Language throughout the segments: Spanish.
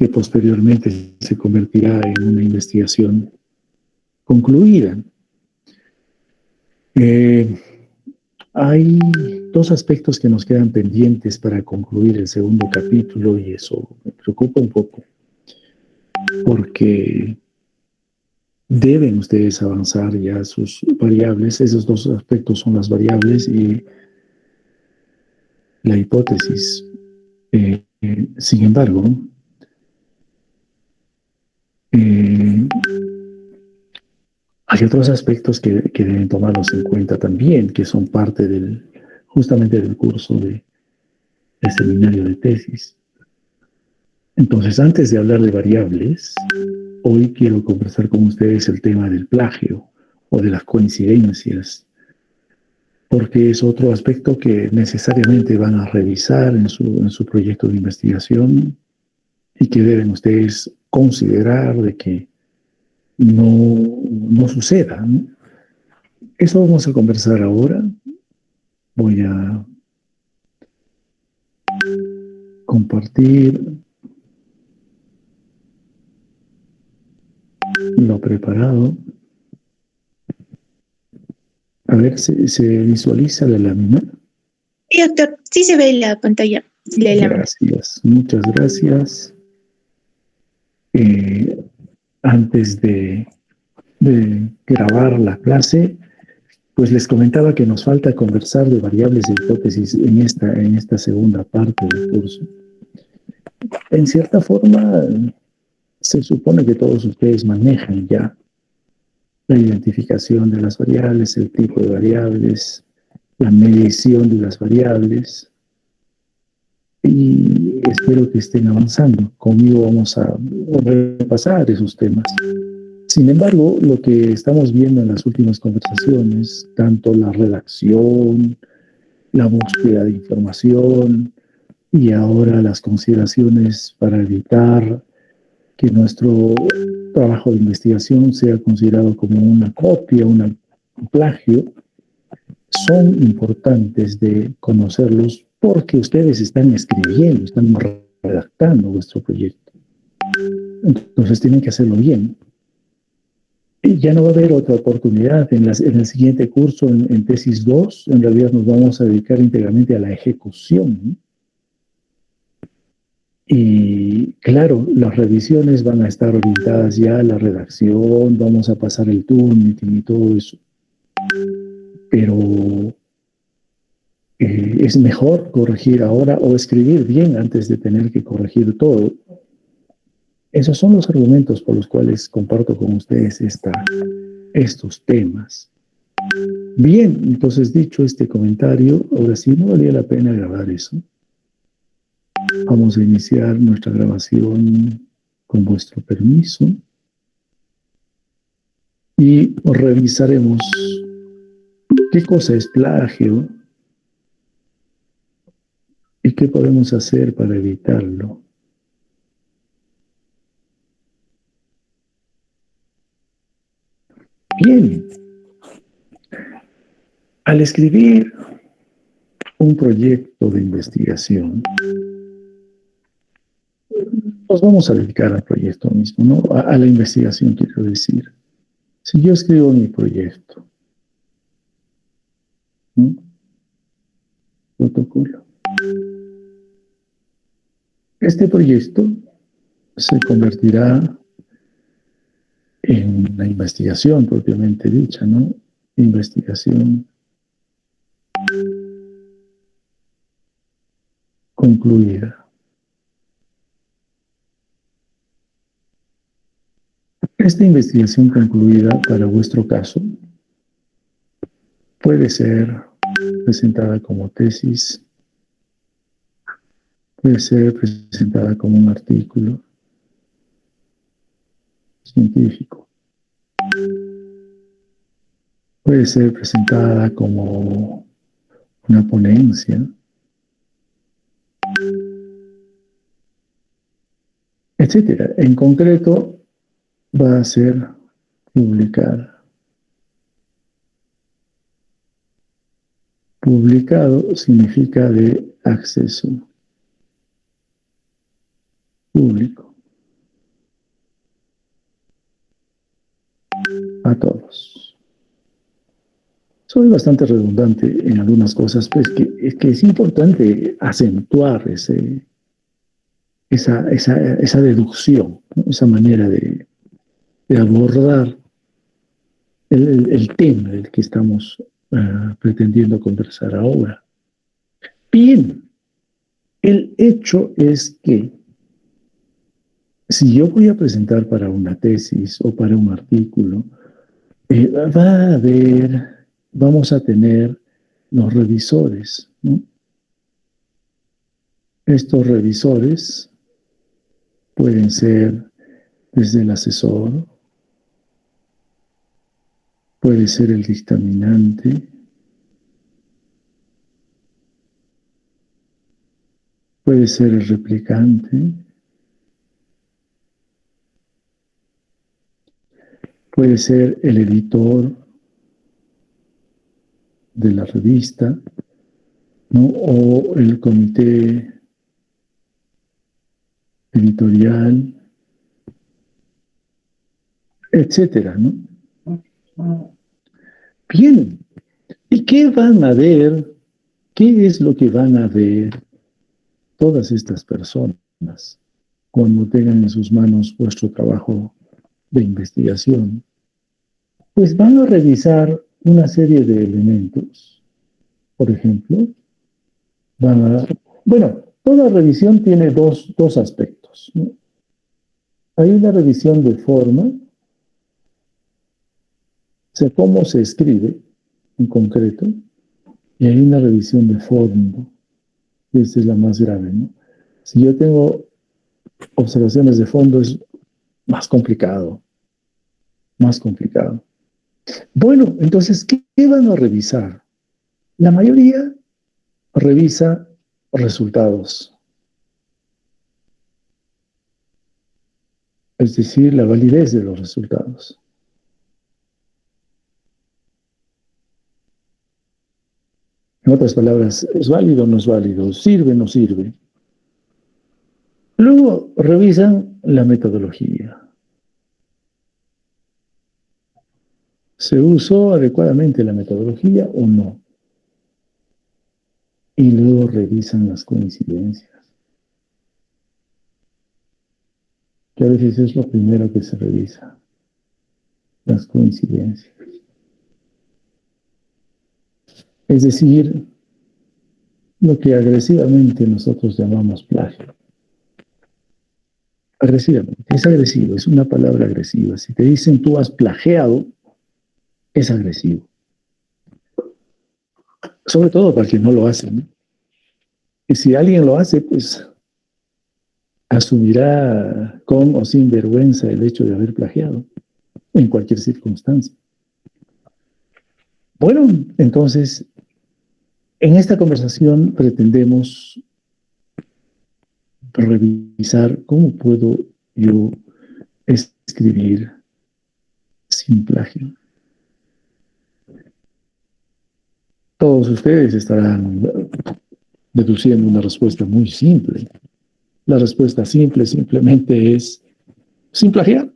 que posteriormente se convertirá en una investigación concluida. Hay dos aspectos que nos quedan pendientes para concluir el segundo capítulo y eso me preocupa un poco, porque deben ustedes avanzar ya sus variables. Esos dos aspectos son las variables y la hipótesis. Sin embargo, hay otros aspectos que deben tomarlos en cuenta también, que son parte justamente del curso del seminario de tesis. Entonces, antes de hablar de variables, hoy quiero conversar con ustedes el tema del plagio o de las coincidencias, porque es otro aspecto que necesariamente van a revisar en su proyecto de investigación y que deben ustedes considerar de que no suceda, ¿no? Eso vamos a conversar ahora. Voy a compartir lo preparado. A ver, ¿se visualiza la lámina? Sí, doctor. Sí se ve la pantalla. Gracias, muchas gracias. Antes de grabar la clase, pues les comentaba que nos falta conversar de variables e hipótesis en esta segunda parte del curso. En cierta forma, se supone que todos ustedes manejan ya la identificación de las variables, el tipo de variables, la medición de las variables, y espero que estén avanzando. Conmigo vamos a repasar esos temas. Sin embargo, lo que estamos viendo en las últimas conversaciones, tanto la redacción, la búsqueda de información y ahora las consideraciones para evitar que nuestro trabajo de investigación sea considerado como una copia, un plagio, son importantes de conocerlos porque ustedes están escribiendo, están redactando vuestro proyecto. Entonces tienen que hacerlo bien. Y ya no va a haber otra oportunidad. En el siguiente curso, en tesis 2, en realidad nos vamos a dedicar íntegramente a la ejecución, ¿no? Y claro, las revisiones van a estar orientadas ya a la redacción, vamos a pasar el turnitin y todo eso. Pero es mejor corregir ahora o escribir bien antes de tener que corregir todo. Esos son los argumentos por los cuales comparto con ustedes estos temas. Bien, entonces dicho este comentario, ahora sí no valía la pena grabar eso. Vamos a iniciar nuestra grabación con vuestro permiso y revisaremos qué cosa es plagio y qué podemos hacer para evitarlo. Bien, al escribir un proyecto de investigación, nos vamos a dedicar al proyecto mismo, ¿no? A la investigación, quiero decir. Si yo escribo mi proyecto, ¿no? Protocolo. Este proyecto se convertirá en la investigación propiamente dicha, ¿no? Investigación concluida. Esta investigación concluida para vuestro caso puede ser presentada como tesis, puede ser presentada como un artículo científico, puede ser presentada como una ponencia, etcétera. En concreto, va a ser publicada. Publicado significa de acceso público. a todos. Soy bastante redundante en algunas cosas, pues que es importante acentuar esa deducción, ¿no? Esa manera de abordar el tema del que estamos pretendiendo conversar ahora. Bien, el hecho es que si yo voy a presentar para una tesis o para un artículo, vamos a tener los revisores, ¿no? Estos revisores pueden ser desde el asesor, puede ser el dictaminante, puede ser el replicante, puede ser el editor de la revista, ¿no? O el comité editorial, etcétera, ¿no? Bien, ¿y qué van a ver? ¿Qué es lo que van a ver todas estas personas cuando tengan en sus manos vuestro trabajo de investigación? Pues van a revisar una serie de elementos. Por ejemplo, bueno, toda revisión tiene dos aspectos, ¿no? Hay una revisión de forma, o sea, cómo se escribe en concreto, y hay una revisión de fondo, y esta es la más grave, ¿no? Si yo tengo observaciones de fondo, es más complicado, más complicado. Bueno, entonces, ¿qué van a revisar? La mayoría revisa resultados, es decir, la validez de los resultados. En otras palabras, ¿es válido o no es válido? ¿Sirve o no sirve? Luego revisan la metodología. ¿Se usó adecuadamente la metodología o no? Y luego revisan las coincidencias, que a veces es lo primero que se revisa, las coincidencias. Es decir, lo que agresivamente nosotros llamamos plagio. Agresivamente, es agresivo, es una palabra agresiva. Si te dicen tú has plagiado, es agresivo. Sobre todo para quien no lo hace, ¿no? Y si alguien lo hace, pues asumirá con o sin vergüenza el hecho de haber plagiado en cualquier circunstancia. Bueno, entonces, en esta conversación pretendemos revisar cómo puedo yo escribir sin plagio. Todos ustedes estarán deduciendo una respuesta muy simple. La respuesta simple simplemente es sin plagiar.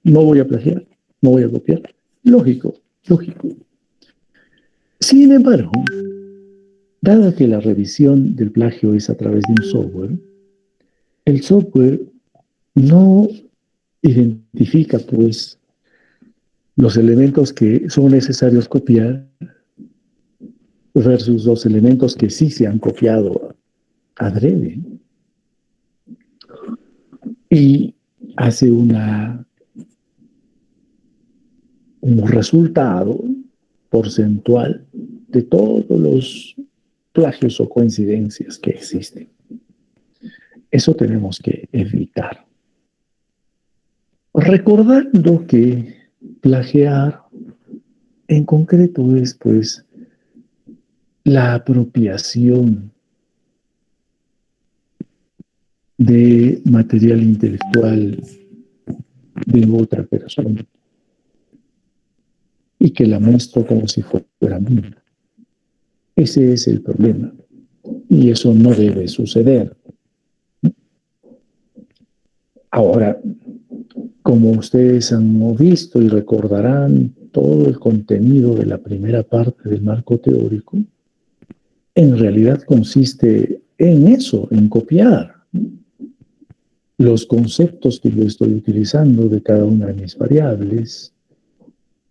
No voy a plagiar, no voy a copiar. Lógico, lógico. Sin embargo, dada que la revisión del plagio es a través de un software, el software no identifica, pues, los elementos que son necesarios copiar versus los elementos que sí se han copiado adrede. Y hace un resultado porcentual de todos los plagios o coincidencias que existen. Eso tenemos que evitar. Recordando que plagiar en concreto es, pues, la apropiación de material intelectual de otra persona y que la muestro como si fuera mía. Ese es el problema y eso no debe suceder. Ahora, Como ustedes han visto y recordarán, todo el contenido de la primera parte del marco teórico en realidad consiste en eso, en copiar los conceptos que yo estoy utilizando de cada una de mis variables,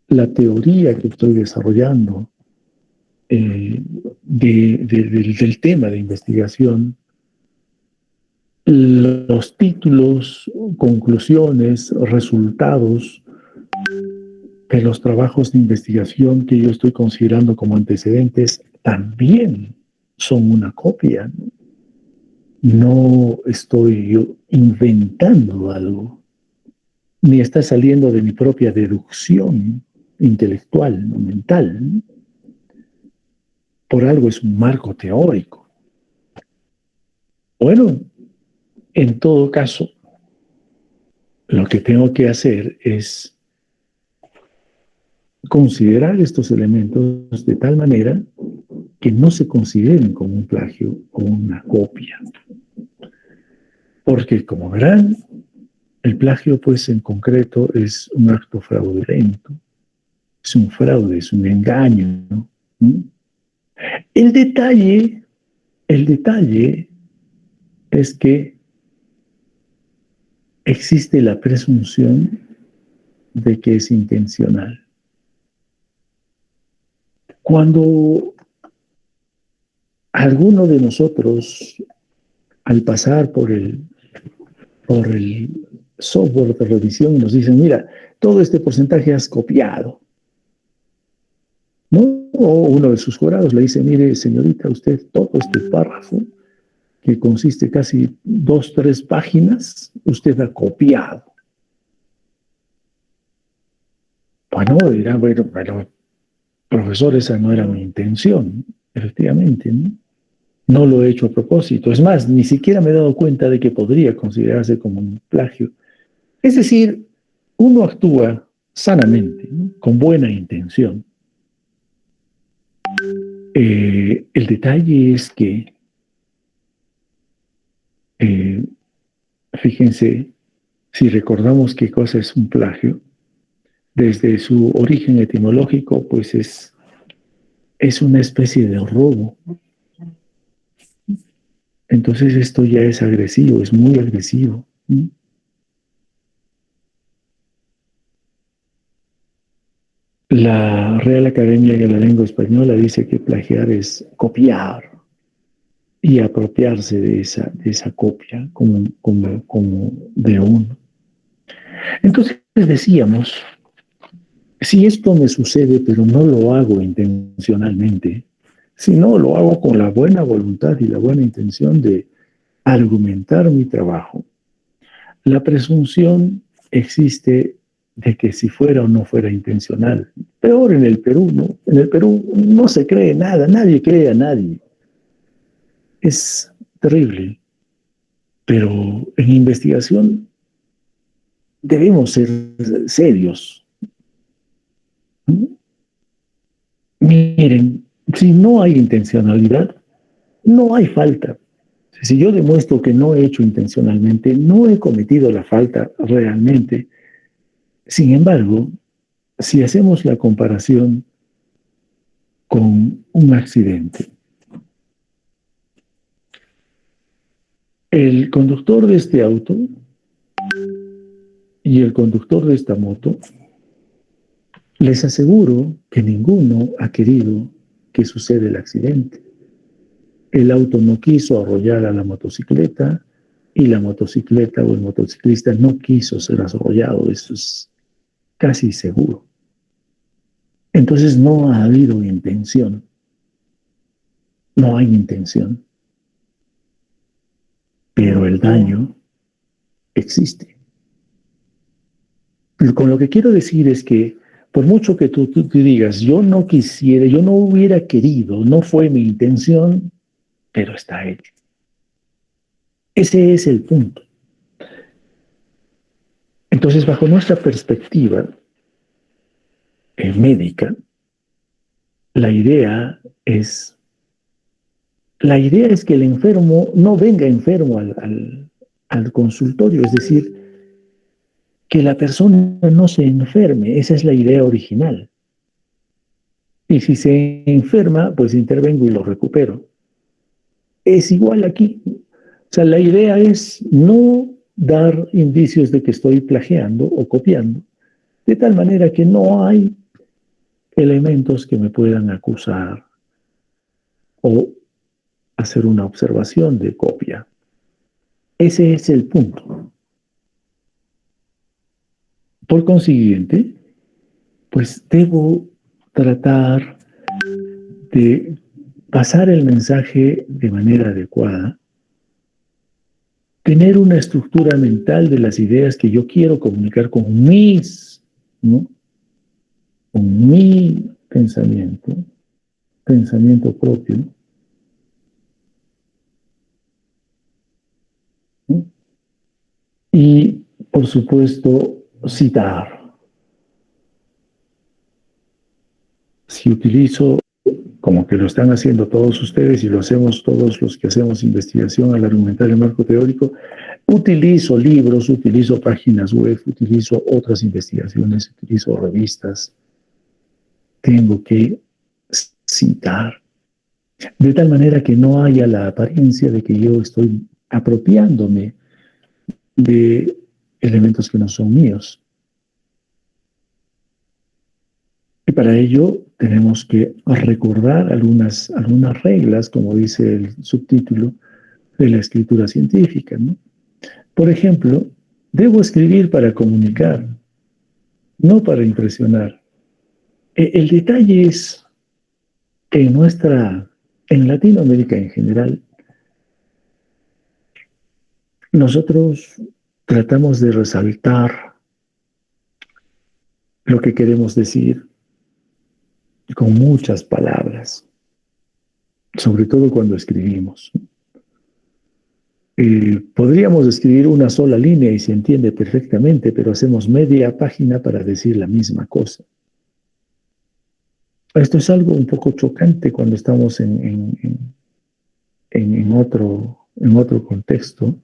la teoría que estoy desarrollando del tema de investigación, los títulos, conclusiones, resultados de los trabajos de investigación que yo estoy considerando como antecedentes también son una copia. No estoy yo inventando algo, ni está saliendo de mi propia deducción intelectual, no mental. Por algo es un marco teórico. Bueno, en todo caso, lo que tengo que hacer es considerar estos elementos de tal manera que no se consideren como un plagio o una copia. Porque, como verán, el plagio, pues, en concreto, es un acto fraudulento, es un fraude, es un engaño, ¿no? El detalle es que existe la presunción de que es intencional. Cuando alguno de nosotros, al pasar por el software de revisión, nos dicen, mira, todo este porcentaje has copiado, ¿no? O uno de sus jurados le dice, mire, señorita, usted todo este párrafo, que consiste casi 2, 3 páginas, usted ha copiado. Bueno, dirán, bueno, profesor, esa no era mi intención, efectivamente, ¿no? No lo he hecho a propósito. Es más, ni siquiera me he dado cuenta de que podría considerarse como un plagio. Es decir, uno actúa sanamente, ¿no? Con buena intención. El detalle es que, fíjense, si recordamos qué cosa es un plagio, desde su origen etimológico, pues es una especie de robo. Entonces esto ya es agresivo, es muy agresivo. La Real Academia de la Lengua Española dice que plagiar es copiar y apropiarse de esa copia como de uno. Entonces decíamos, si esto me sucede, pero no lo hago intencionalmente, sino lo hago con la buena voluntad y la buena intención de argumentar mi trabajo, la presunción existe de que si fuera o no fuera intencional. Peor en el Perú, ¿no? En el Perú no se cree nada, nadie cree a nadie. Es terrible. Pero en investigación debemos ser serios. Miren, si no hay intencionalidad, no hay falta. Si yo demuestro que no he hecho intencionalmente, no he cometido la falta realmente. Sin embargo, si hacemos la comparación con un accidente, el conductor de este auto y el conductor de esta moto, les aseguro que ninguno ha querido que suceda el accidente. El auto no quiso arrollar a la motocicleta y la motocicleta o el motociclista no quiso ser arrollado, eso es casi seguro. Entonces no ha habido intención, no hay intención, pero el daño existe. Con lo que quiero decir es que por mucho que tú digas, yo no quisiera, yo no hubiera querido, no fue mi intención, pero está hecho. Ese es el punto. Entonces, bajo nuestra perspectiva médica, la idea es que el enfermo no venga enfermo al consultorio, es decir, que la persona no se enferme. Esa es la idea original. Y si se enferma, pues intervengo y lo recupero. Es igual aquí. O sea, la idea es no dar indicios de que estoy plagiando o copiando, de tal manera que no hay elementos que me puedan acusar o hacer una observación de copia. Ese es el punto. Por consiguiente, pues debo tratar de pasar el mensaje de manera adecuada, tener una estructura mental de las ideas que yo quiero comunicar con mis, ¿no? Con mi pensamiento propio, ¿no? Y, por supuesto, citar. Si utilizo, como que lo están haciendo todos ustedes y lo hacemos todos los que hacemos investigación al argumentar el marco teórico, utilizo libros, utilizo páginas web, utilizo otras investigaciones, utilizo revistas. Tengo que citar, de tal manera que no haya la apariencia de que yo estoy apropiándome de elementos que no son míos. Y para ello tenemos que recordar algunas reglas, como dice el subtítulo, de la escritura científica, ¿no? Por ejemplo, debo escribir para comunicar, no para impresionar. El detalle es que en Latinoamérica en general, nosotros tratamos de resaltar lo que queremos decir con muchas palabras, sobre todo cuando escribimos. Podríamos escribir una sola línea y se entiende perfectamente, pero hacemos media página para decir la misma cosa. Esto es algo un poco chocante cuando estamos en otro contexto,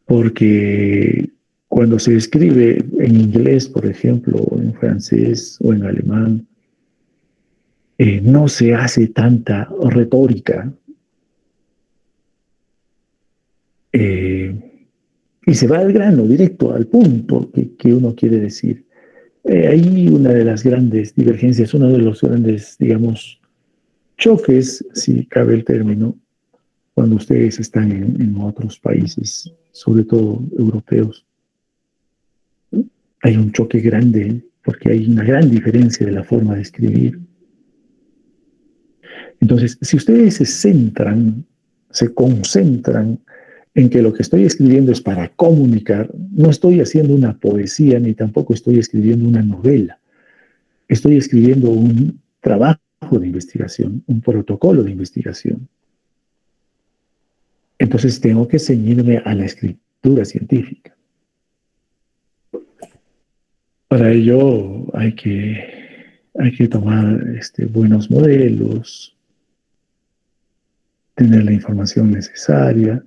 porque cuando se escribe en inglés, por ejemplo, o en francés o en alemán, no se hace tanta retórica. Y se va al grano, directo al punto que uno quiere decir. Ahí una de las grandes divergencias, uno de los grandes, digamos, choques, si cabe el término, cuando ustedes están en otros países, sobre todo europeos. Hay un choque grande porque hay una gran diferencia de la forma de escribir. Entonces, si ustedes se concentran en que lo que estoy escribiendo es para comunicar, no estoy haciendo una poesía ni tampoco estoy escribiendo una novela. Estoy escribiendo un trabajo de investigación, un protocolo de investigación. Entonces tengo que ceñirme a la escritura científica. Para ello hay que tomar buenos modelos, tener la información necesaria,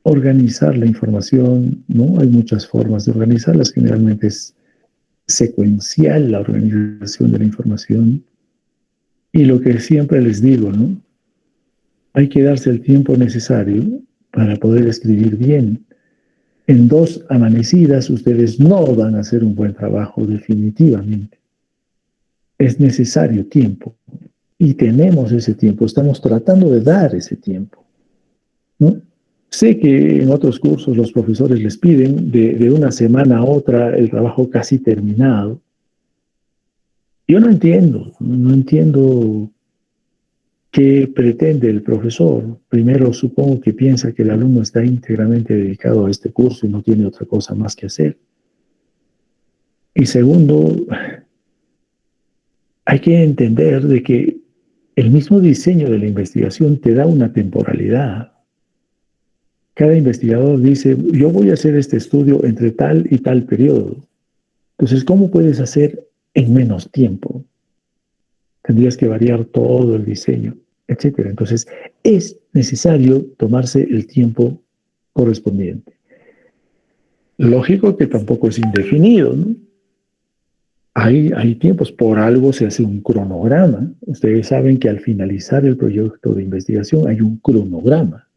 organizar la información, ¿no? Hay muchas formas de organizarlas, generalmente es secuencial la organización de la información. Y lo que siempre les digo, ¿no? Hay que darse el tiempo necesario para poder escribir bien. En 2 amanecidas ustedes no van a hacer un buen trabajo definitivamente. Es necesario tiempo y tenemos ese tiempo, estamos tratando de dar ese tiempo, ¿no? Sé que en otros cursos los profesores les piden de una semana a otra el trabajo casi terminado. Yo no entiendo qué pretende el profesor. Primero, supongo que piensa que el alumno está íntegramente dedicado a este curso y no tiene otra cosa más que hacer. Y segundo, hay que entender de que el mismo diseño de la investigación te da una temporalidad. Cada investigador dice, yo voy a hacer este estudio entre tal y tal periodo. Entonces, ¿cómo puedes hacer en menos tiempo? Tendrías que variar todo el diseño, etc. Entonces, es necesario tomarse el tiempo correspondiente. Lógico que tampoco es indefinido, ¿no? Hay tiempos, por algo se hace un cronograma. Ustedes saben que al finalizar el proyecto de investigación hay un cronograma.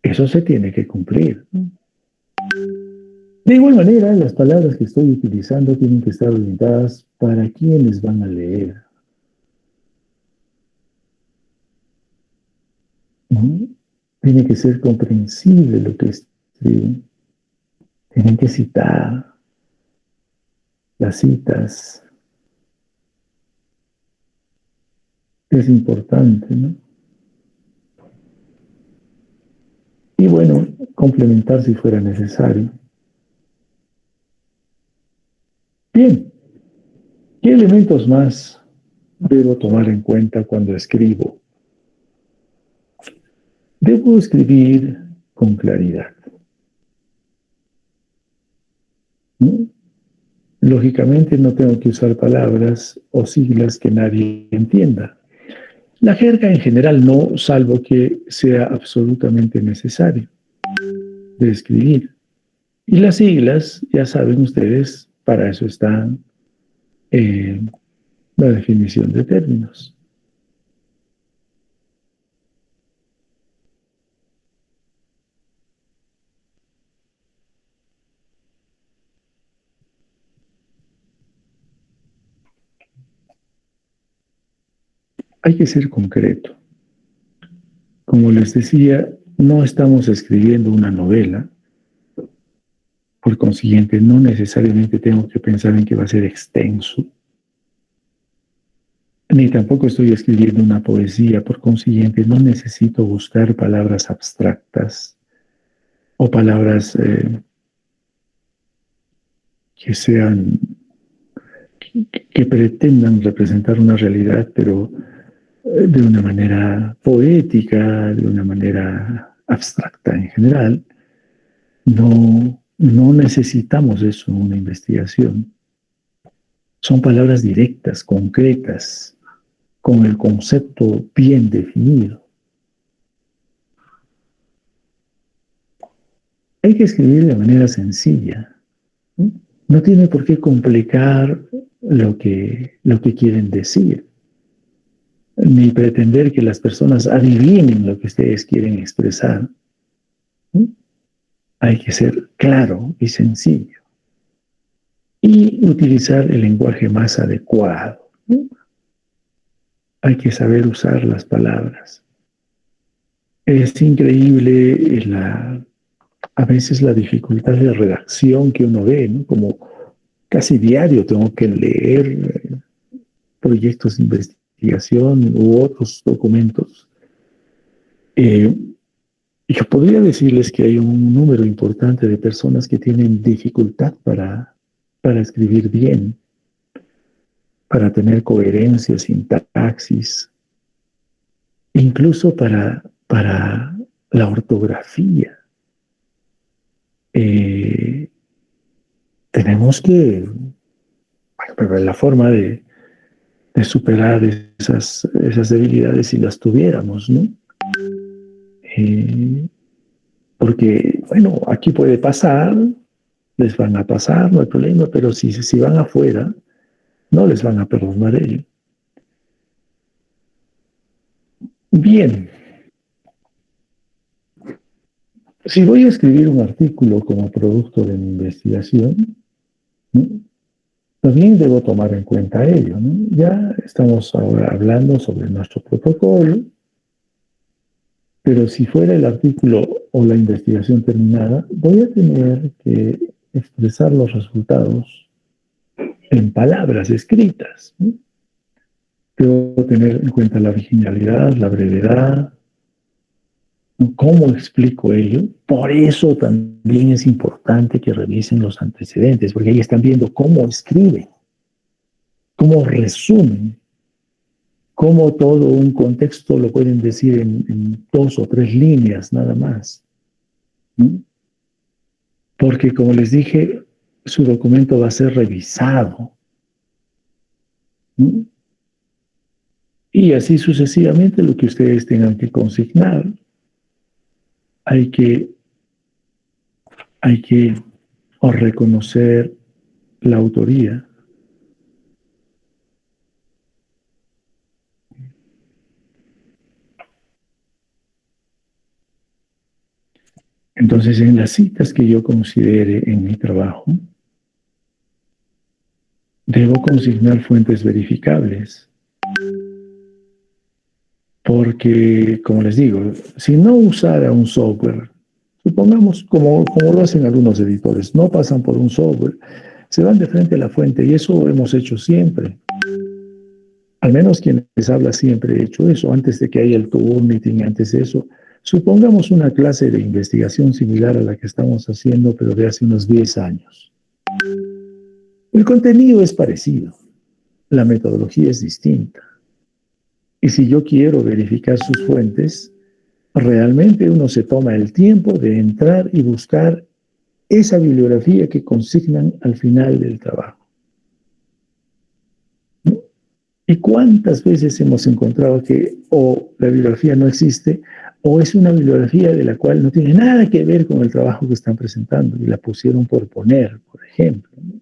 Eso se tiene que cumplir, ¿no? De igual manera, las palabras que estoy utilizando tienen que estar orientadas para quienes van a leer, ¿no? Tiene que ser comprensible lo que escriben. Tienen que citar las citas. Es importante, ¿no? Y bueno, complementar si fuera necesario. Bien, ¿qué elementos más debo tomar en cuenta cuando escribo? Debo escribir con claridad, ¿no? Lógicamente no tengo que usar palabras o siglas que nadie entienda. La jerga en general no, salvo que sea absolutamente necesario de escribir. Y las siglas, ya saben ustedes, para eso está la definición de términos. Hay que ser concreto. Como les decía, no estamos escribiendo una novela. Por consiguiente, no necesariamente tengo que pensar en que va a ser extenso. Ni tampoco estoy escribiendo una poesía. Por consiguiente, no necesito buscar palabras abstractas o palabras que sean, que pretendan representar una realidad, pero de una manera poética, de una manera abstracta en general. No necesitamos eso en una investigación. Son palabras directas, concretas, con el concepto bien definido. Hay que escribir de manera sencilla. No tiene por qué complicar lo que quieren decir, ni pretender que las personas adivinen lo que ustedes quieren expresar. Hay que ser claro y sencillo y utilizar el lenguaje más adecuado. Hay que saber usar las palabras. Es increíble a veces la dificultad de redacción que uno ve, ¿no? Como casi diario tengo que leer proyectos de investigación u otros documentos. Yo podría decirles que hay un número importante de personas que tienen dificultad para escribir bien, para tener coherencia, sintaxis, incluso para la ortografía. Tenemos que, bueno, la forma de superar esas debilidades si las tuviéramos, ¿no? Porque, bueno, aquí puede pasar, les van a pasar, no hay problema, pero si van afuera, no les van a perdonar ello. Bien, si voy a escribir un artículo como producto de mi investigación, ¿no? También debo tomar en cuenta ello, ¿no? Ya estamos ahora hablando sobre nuestro protocolo, pero si fuera el artículo o la investigación terminada, voy a tener que expresar los resultados en palabras escritas, ¿no? Debo tener en cuenta la originalidad, la brevedad, ¿no? ¿Cómo explico ello? Por eso también es importante que revisen los antecedentes, porque ahí están viendo cómo escriben, cómo resumen, cómo todo un contexto lo pueden decir en 2 o 3 líneas nada más, ¿no? Porque como les dije, su documento va a ser revisado, ¿no? Y así sucesivamente lo que ustedes tengan que consignar, hay que hay que o reconocer la autoría. Entonces, en las citas que yo considere en mi trabajo, debo consignar fuentes verificables. Porque, como les digo, si no usara un software, supongamos como lo hacen algunos editores, no pasan por un software, se van de frente a la fuente y eso hemos hecho siempre. Al menos quien les habla siempre he hecho eso, antes de que haya el Turnitin, antes de eso. Supongamos una clase de investigación similar a la que estamos haciendo, pero de hace unos 10 años. El contenido es parecido, la metodología es distinta. Y si yo quiero verificar sus fuentes, realmente uno se toma el tiempo de entrar y buscar esa bibliografía que consignan al final del trabajo. ¿No? ¿Y cuántas veces hemos encontrado que o la bibliografía no existe o es una bibliografía de la cual no tiene nada que ver con el trabajo que están presentando y la pusieron por poner, por ejemplo? ¿No?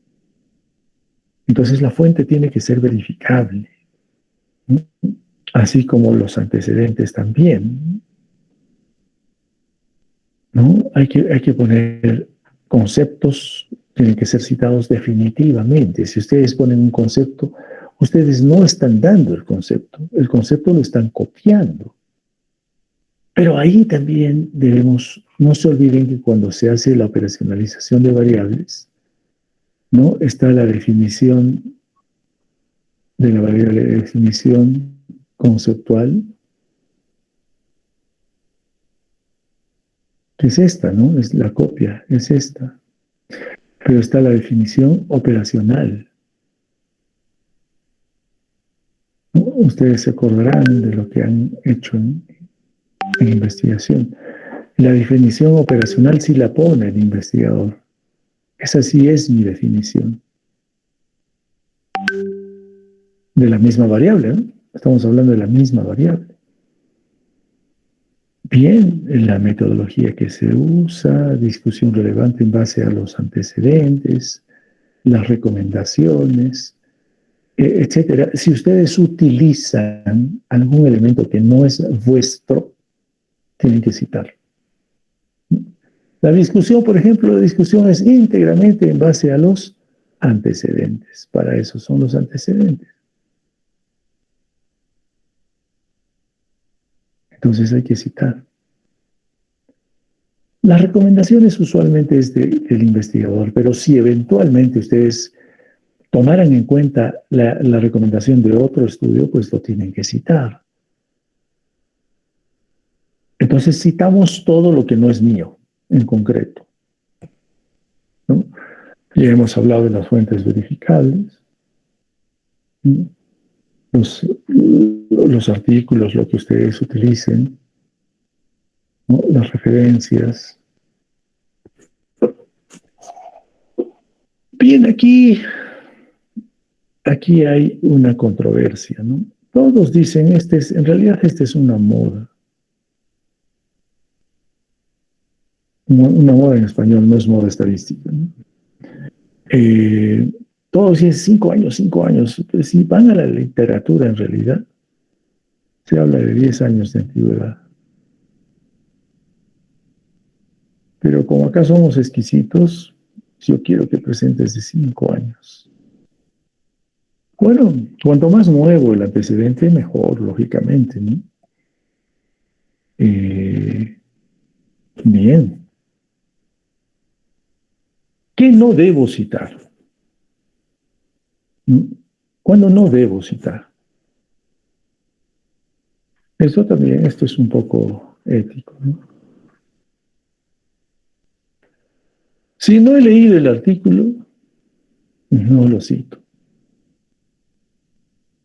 Entonces la fuente tiene que ser verificable, ¿no? Así como los antecedentes también, ¿no? Hay que poner conceptos, tienen que ser citados definitivamente. Si ustedes ponen un concepto, ustedes no están dando el concepto lo están copiando. Pero ahí también debemos, no se olviden que cuando se hace la operacionalización de variables, ¿no? Está la definición de la variable, definición conceptual, que es esta, ¿no? Es la copia, es esta. Pero está la definición operacional, ¿no? Ustedes se acordarán de lo que han hecho en investigación. La definición operacional sí la pone el investigador. Esa sí es mi definición. De la misma variable, ¿no? Estamos hablando de la misma variable. Bien, la metodología que se usa, discusión relevante en base a los antecedentes, las recomendaciones, etcétera. Si ustedes utilizan algún elemento que no es vuestro, tienen que citarlo. La discusión, por ejemplo, la discusión es íntegramente en base a los antecedentes. Para eso son los antecedentes. Entonces hay que citar. Las recomendaciones usualmente es del investigador, pero si eventualmente ustedes tomaran en cuenta la recomendación de otro estudio, pues lo tienen que citar. Entonces citamos todo lo que no es mío, en concreto, ¿no? Ya hemos hablado de las fuentes verificables, ¿no? Los artículos, lo que ustedes utilicen, ¿no? Las referencias. Bien, aquí hay una controversia, ¿no? Todos dicen, en realidad esta es una moda. Una moda en español, no es moda estadística, ¿no? Todos dicen 5 años, 5 años. Pero si van a la literatura, en realidad, se habla de 10 años de antigüedad. Pero como acá somos exquisitos, yo quiero que presentes de 5 años. Bueno, cuanto más nuevo el antecedente, mejor, lógicamente, ¿no? Bien. ¿Qué no debo citar? ¿No? ¿Cuándo no debo citar? Esto es un poco ético, ¿no? Si no he leído el artículo, no lo cito.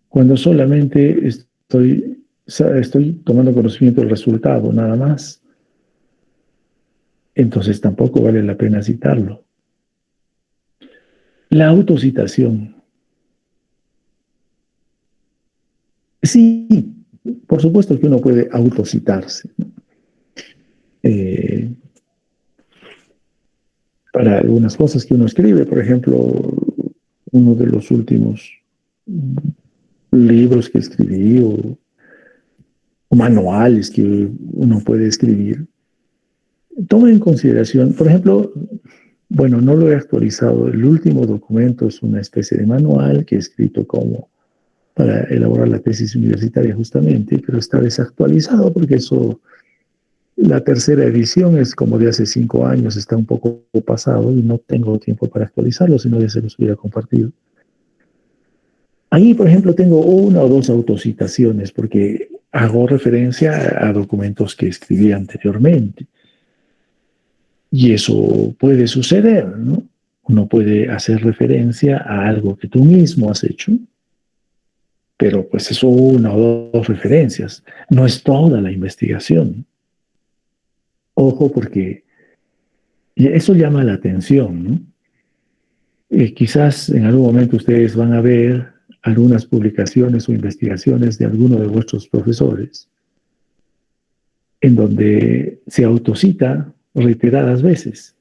Cuando solamente estoy tomando conocimiento del resultado, nada más, entonces tampoco vale la pena citarlo. La autocitación. Sí, por supuesto que uno puede autocitarse, ¿no? para algunas cosas que uno escribe. Por ejemplo, uno de los últimos libros que escribí o manuales que uno puede escribir, toma en consideración, por ejemplo, bueno, no lo he actualizado, el último documento es una especie de manual que he escrito como para elaborar la tesis universitaria justamente, pero está desactualizado porque eso, la tercera edición es como de hace 5 años, está un poco pasado y no tengo tiempo para actualizarlo, sino ya se los hubiera compartido. Ahí, por ejemplo, tengo una o dos autocitaciones porque hago referencia a documentos que escribí anteriormente. Y eso puede suceder, ¿no? Uno puede hacer referencia a algo que tú mismo has hecho, pero pues eso una o dos referencias. No es toda la investigación. Ojo, porque eso llama la atención, ¿no? Quizás en algún momento ustedes van a ver algunas publicaciones o investigaciones de alguno de vuestros profesores en donde se autocita reiteradas veces.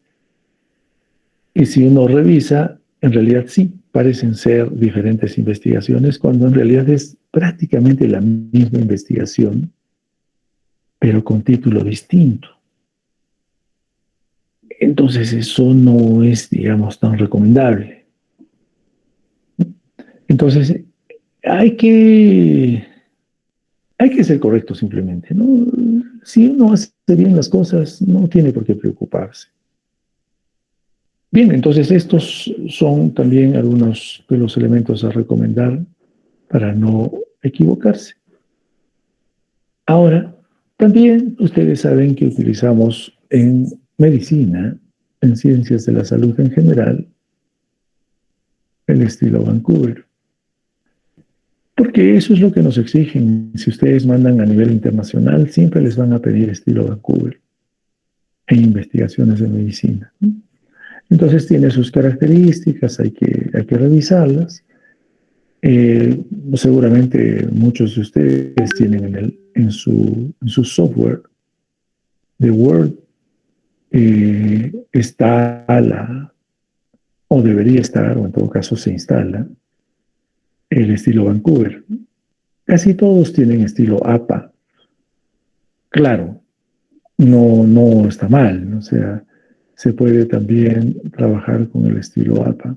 Y si uno revisa, en realidad sí, parecen ser diferentes investigaciones, cuando en realidad es prácticamente la misma investigación, pero con título distinto. Entonces eso no es, digamos, tan recomendable. Entonces hay que ser correcto simplemente, ¿no? Si uno hace bien las cosas, no tiene por qué preocuparse. Bien, entonces estos son también algunos de los elementos a recomendar para no equivocarse. Ahora, también ustedes saben que utilizamos en medicina, en ciencias de la salud en general, el estilo Vancouver. Porque eso es lo que nos exigen. Si ustedes mandan a nivel internacional, siempre les van a pedir estilo Vancouver en investigaciones de medicina, ¿no? Entonces tiene sus características, hay que revisarlas. Seguramente muchos de ustedes tienen en su software de Word, está o debería estar, o en todo caso se instala, el estilo Vancouver. Casi todos tienen estilo APA. Claro, no está mal, ¿no? O sea, se puede también trabajar con el estilo APA.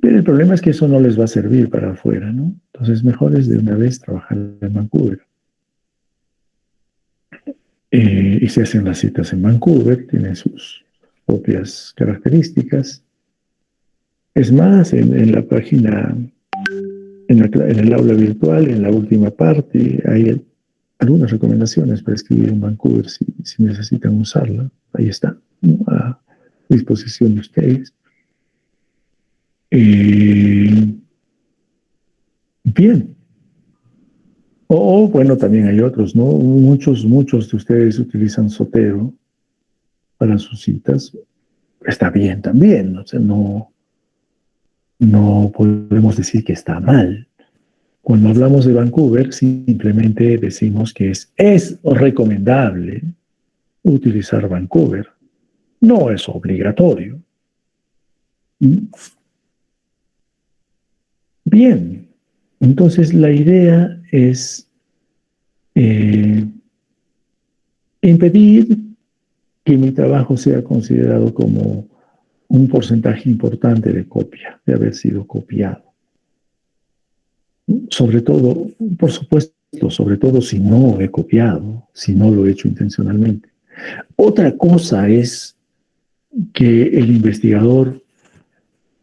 Pero el problema es que eso no les va a servir para afuera, ¿no? Entonces, mejor es de una vez trabajar en Vancouver. Y se hacen las citas en Vancouver, tienen sus propias características. Es más, en la página, en el aula virtual, en la última parte, hay algunas recomendaciones para escribir en Vancouver si necesitan usarla. Ahí está, ¿no? A disposición de ustedes. Bien. Bueno, también hay otros, ¿no? Muchos de ustedes utilizan Zotero para sus citas. Está bien también, o sea, no podemos decir que está mal. Cuando hablamos de Vancouver, simplemente decimos que es recomendable utilizar Vancouver. No es obligatorio. Bien, entonces la idea es impedir que mi trabajo sea considerado como un porcentaje importante de copia, de haber sido copiado. Sobre todo, por supuesto, sobre todo si no he copiado, si no lo he hecho intencionalmente. Otra cosa es que el investigador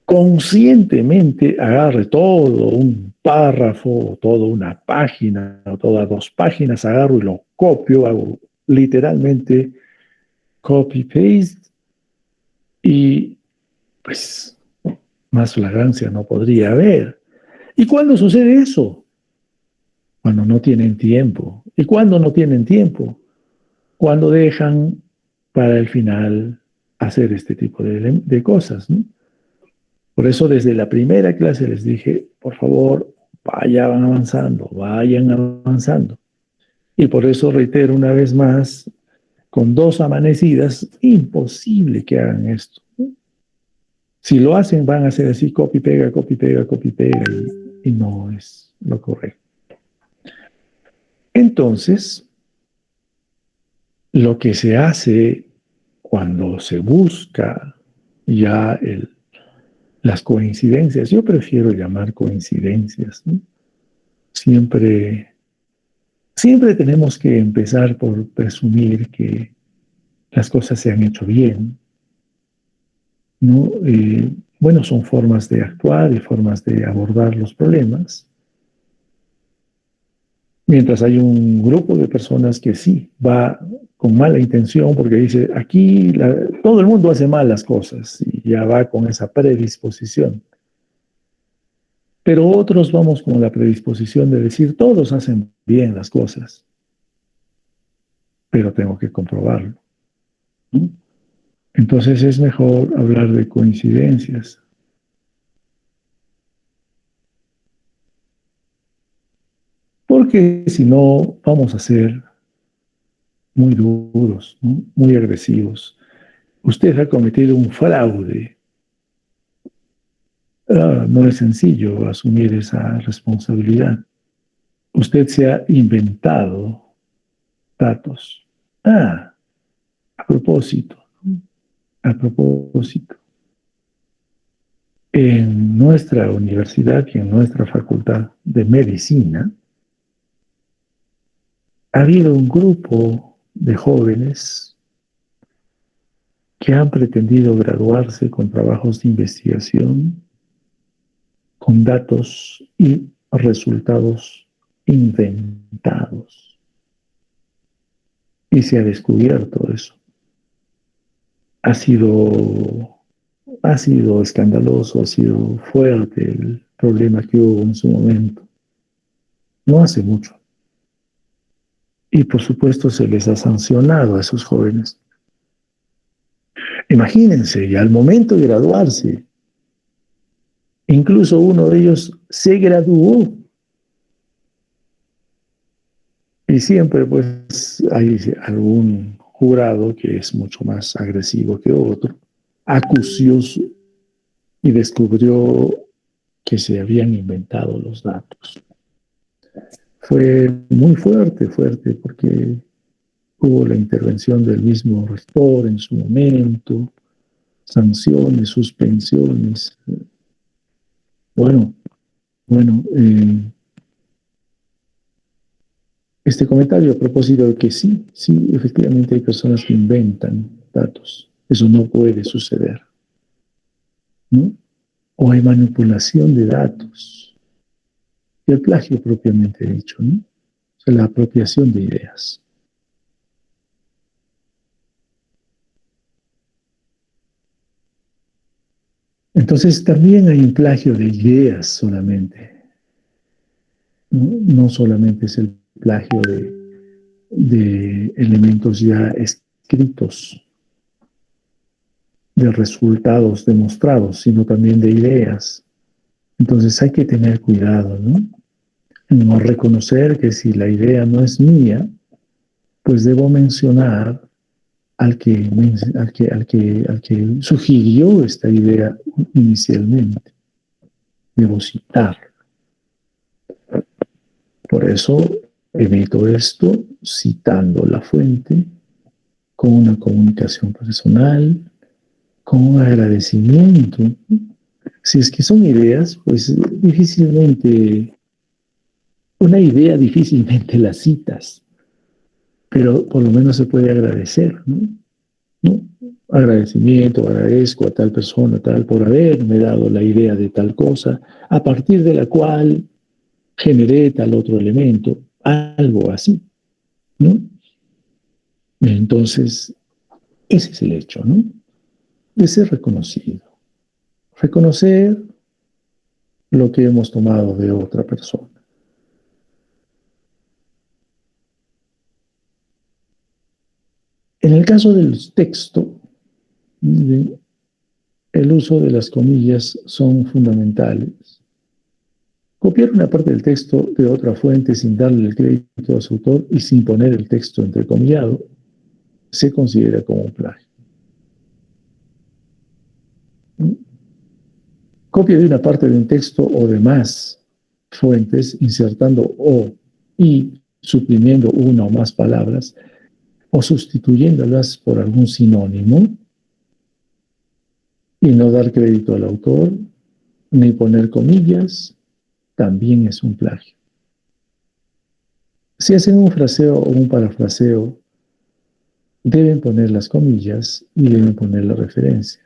conscientemente agarre todo un párrafo, toda una página, o todas 2 páginas, agarro y lo copio, hago literalmente copy-paste y pues más flagrancia no podría haber. ¿Y cuándo sucede eso? Cuando no tienen tiempo. ¿Y cuándo no tienen tiempo? Cuando dejan para el final hacer este tipo de cosas, ¿no? Por eso desde la primera clase les dije, por favor, vayan avanzando. Y por eso reitero una vez más con 2 amanecidas, imposible que hagan esto. Si lo hacen, van a hacer así, copy, pega, copy, pega, copy, pega, y no es lo correcto. Entonces, lo que se hace cuando se busca ya las coincidencias, yo prefiero llamar coincidencias, ¿no? Siempre tenemos que empezar por presumir que las cosas se han hecho bien, ¿no? Bueno, son formas de actuar y formas de abordar los problemas. Mientras hay un grupo de personas que sí va con mala intención porque dice, aquí todo el mundo hace mal las cosas y ya va con esa predisposición. Pero otros vamos con la predisposición de decir, todos hacen bien las cosas, pero tengo que comprobarlo, ¿no? Entonces es mejor hablar de coincidencias. Porque si no, vamos a ser muy duros, ¿no? Muy agresivos. Usted ha cometido un fraude. No es sencillo asumir esa responsabilidad. Usted se ha inventado datos. A propósito, a propósito. En nuestra universidad y en nuestra facultad de medicina, ha habido un grupo de jóvenes que han pretendido graduarse con trabajos de investigación, con datos y resultados inventados. Y se ha descubierto eso. Ha sido escandaloso, ha sido fuerte el problema que hubo en su momento. No hace mucho. Y por supuesto se les ha sancionado a esos jóvenes. Imagínense, y al momento de graduarse, incluso uno de ellos se graduó. Y siempre pues hay algún jurado que es mucho más agresivo que otro, acucioso, y descubrió que se habían inventado los datos. Fue muy fuerte, porque hubo la intervención del mismo rector en su momento, sanciones, suspensiones. Bueno, este comentario a propósito de que sí, efectivamente hay personas que inventan datos. Eso no puede suceder, ¿no? O hay manipulación de datos. Y el plagio propiamente dicho, ¿no? O sea, la apropiación de ideas. Entonces también hay un plagio de ideas solamente. No solamente es el plagio de elementos ya escritos, de resultados demostrados, sino también de ideas. Entonces hay que tener cuidado, ¿no? No reconocer que si la idea no es mía, pues debo mencionar al que sugirió esta idea inicialmente. Debo citar. Por eso evito esto citando la fuente con una comunicación personal, con un agradecimiento. Si es que son ideas, pues una idea difícilmente la citas, pero por lo menos se puede agradecer, ¿no? Agradecimiento, agradezco a tal persona, tal, por haberme dado la idea de tal cosa, a partir de la cual generé tal otro elemento, algo así, ¿no? Entonces, ese es el hecho, ¿no? De ser reconocido. Reconocer lo que hemos tomado de otra persona. En el caso del texto, el uso de las comillas son fundamentales. Copiar una parte del texto de otra fuente sin darle el crédito a su autor y sin poner el texto entrecomillado se considera como un plagio. Copia de una parte de un texto o de más fuentes, insertando o y suprimiendo una o más palabras, o sustituyéndolas por algún sinónimo, y no dar crédito al autor, ni poner comillas, también es un plagio. Si hacen un fraseo o un parafraseo, deben poner las comillas y deben poner la referencia.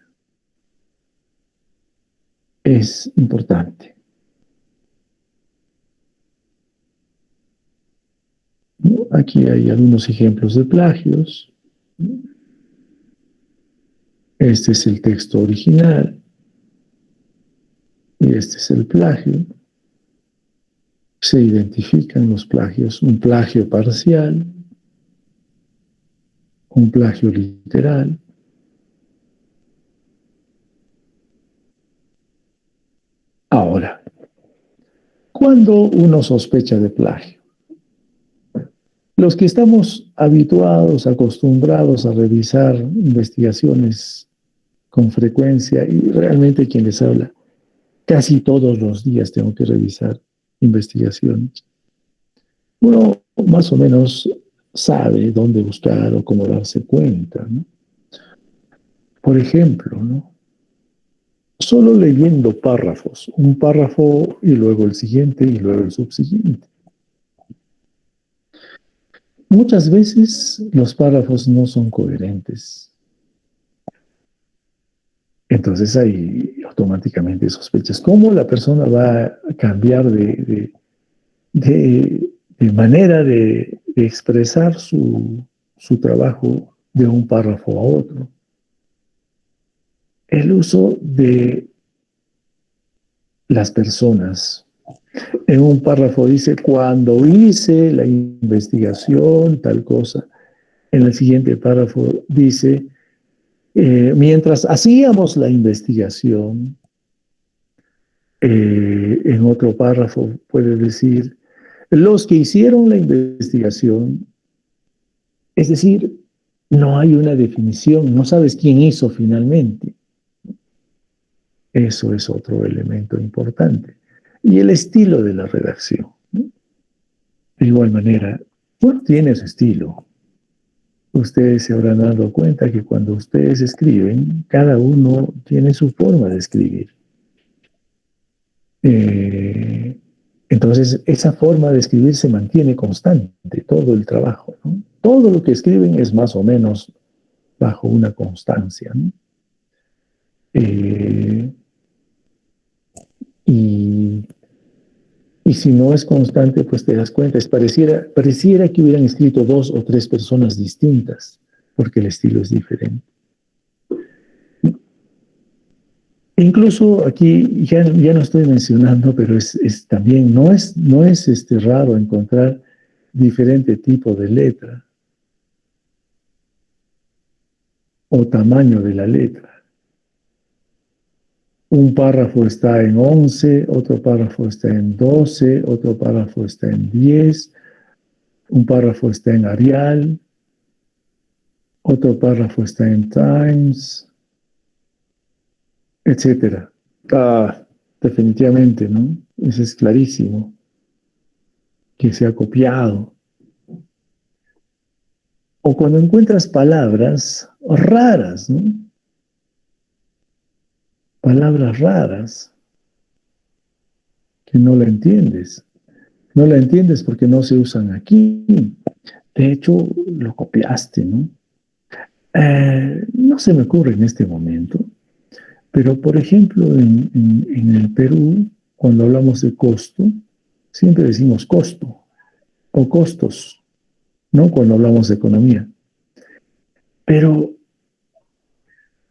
Es importante. Aquí hay algunos ejemplos de plagios. Este es el texto original y este es el plagio. Se identifican los plagios, un plagio parcial, un plagio literal. Ahora, ¿cuándo uno sospecha de plagio? Los que estamos habituados, acostumbrados a revisar investigaciones con frecuencia, y realmente quien les habla, casi todos los días tengo que revisar investigaciones. Uno más o menos sabe dónde buscar o cómo darse cuenta, ¿no? Por ejemplo, ¿no? Solo leyendo párrafos, un párrafo y luego el siguiente y luego el subsiguiente. Muchas veces los párrafos no son coherentes. Entonces ahí automáticamente sospechas cómo la persona va a cambiar de manera de expresar su trabajo de un párrafo a otro. El uso de las personas. En un párrafo dice, cuando hice la investigación, tal cosa. En el siguiente párrafo dice, mientras hacíamos la investigación, en otro párrafo puede decir, los que hicieron la investigación, es decir, no hay una definición, no sabes quién hizo finalmente. Eso es otro elemento importante. Y el estilo de la redacción, ¿no? De igual manera, uno tiene su estilo. Ustedes se habrán dado cuenta que cuando ustedes escriben, cada uno tiene su forma de escribir. Entonces, esa forma de escribir se mantiene constante todo el trabajo, ¿no? Todo lo que escriben es más o menos bajo una constancia, ¿no? Y si no es constante, pues te das cuenta, pareciera que hubieran escrito 2 o 3 personas distintas, porque el estilo es diferente. Incluso aquí ya no estoy mencionando, pero también no es raro encontrar diferente tipo de letra o tamaño de la letra. Un párrafo está en 11, otro párrafo está en 12, otro párrafo está en 10, un párrafo está en Arial, otro párrafo está en Times, etcétera. Definitivamente, ¿no? Eso es clarísimo, que se ha copiado. O cuando encuentras palabras raras, ¿no? Palabras raras que no la entiendes. No la entiendes porque no se usan aquí. De hecho, lo copiaste, ¿no? No se me ocurre en este momento, pero por ejemplo, en el Perú, cuando hablamos de costo, siempre decimos costo o costos, ¿no? Cuando hablamos de economía. Pero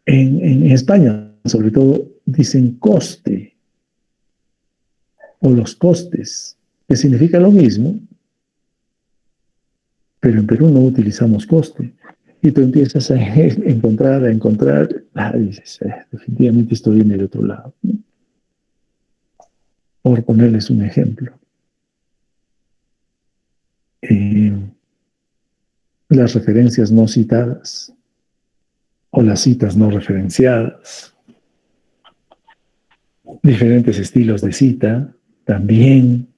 en España, sobre todo, dicen coste o los costes, que significa lo mismo, pero en Perú no utilizamos coste. Y tú empiezas a encontrar, dices, definitivamente esto viene de otro lado, ¿no? Por ponerles un ejemplo. las referencias no citadas o las citas no referenciadas, diferentes estilos de cita, también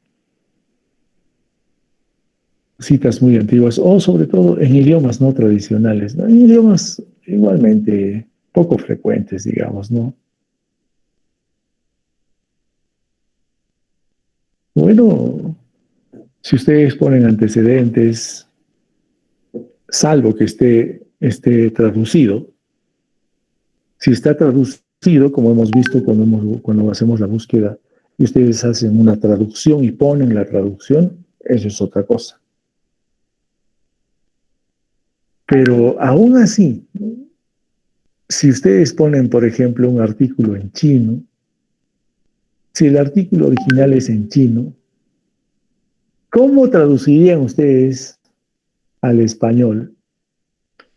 citas muy antiguas, o sobre todo en idiomas no tradicionales, ¿no? En idiomas igualmente poco frecuentes, digamos, ¿no? Bueno, si ustedes ponen antecedentes, salvo que esté traducido, si está traducido, como hemos visto cuando hacemos la búsqueda, y ustedes hacen una traducción y ponen la traducción, eso es otra cosa. Pero aún así, si ustedes ponen, por ejemplo, un artículo en chino, si el artículo original es en chino, ¿cómo traducirían ustedes al español?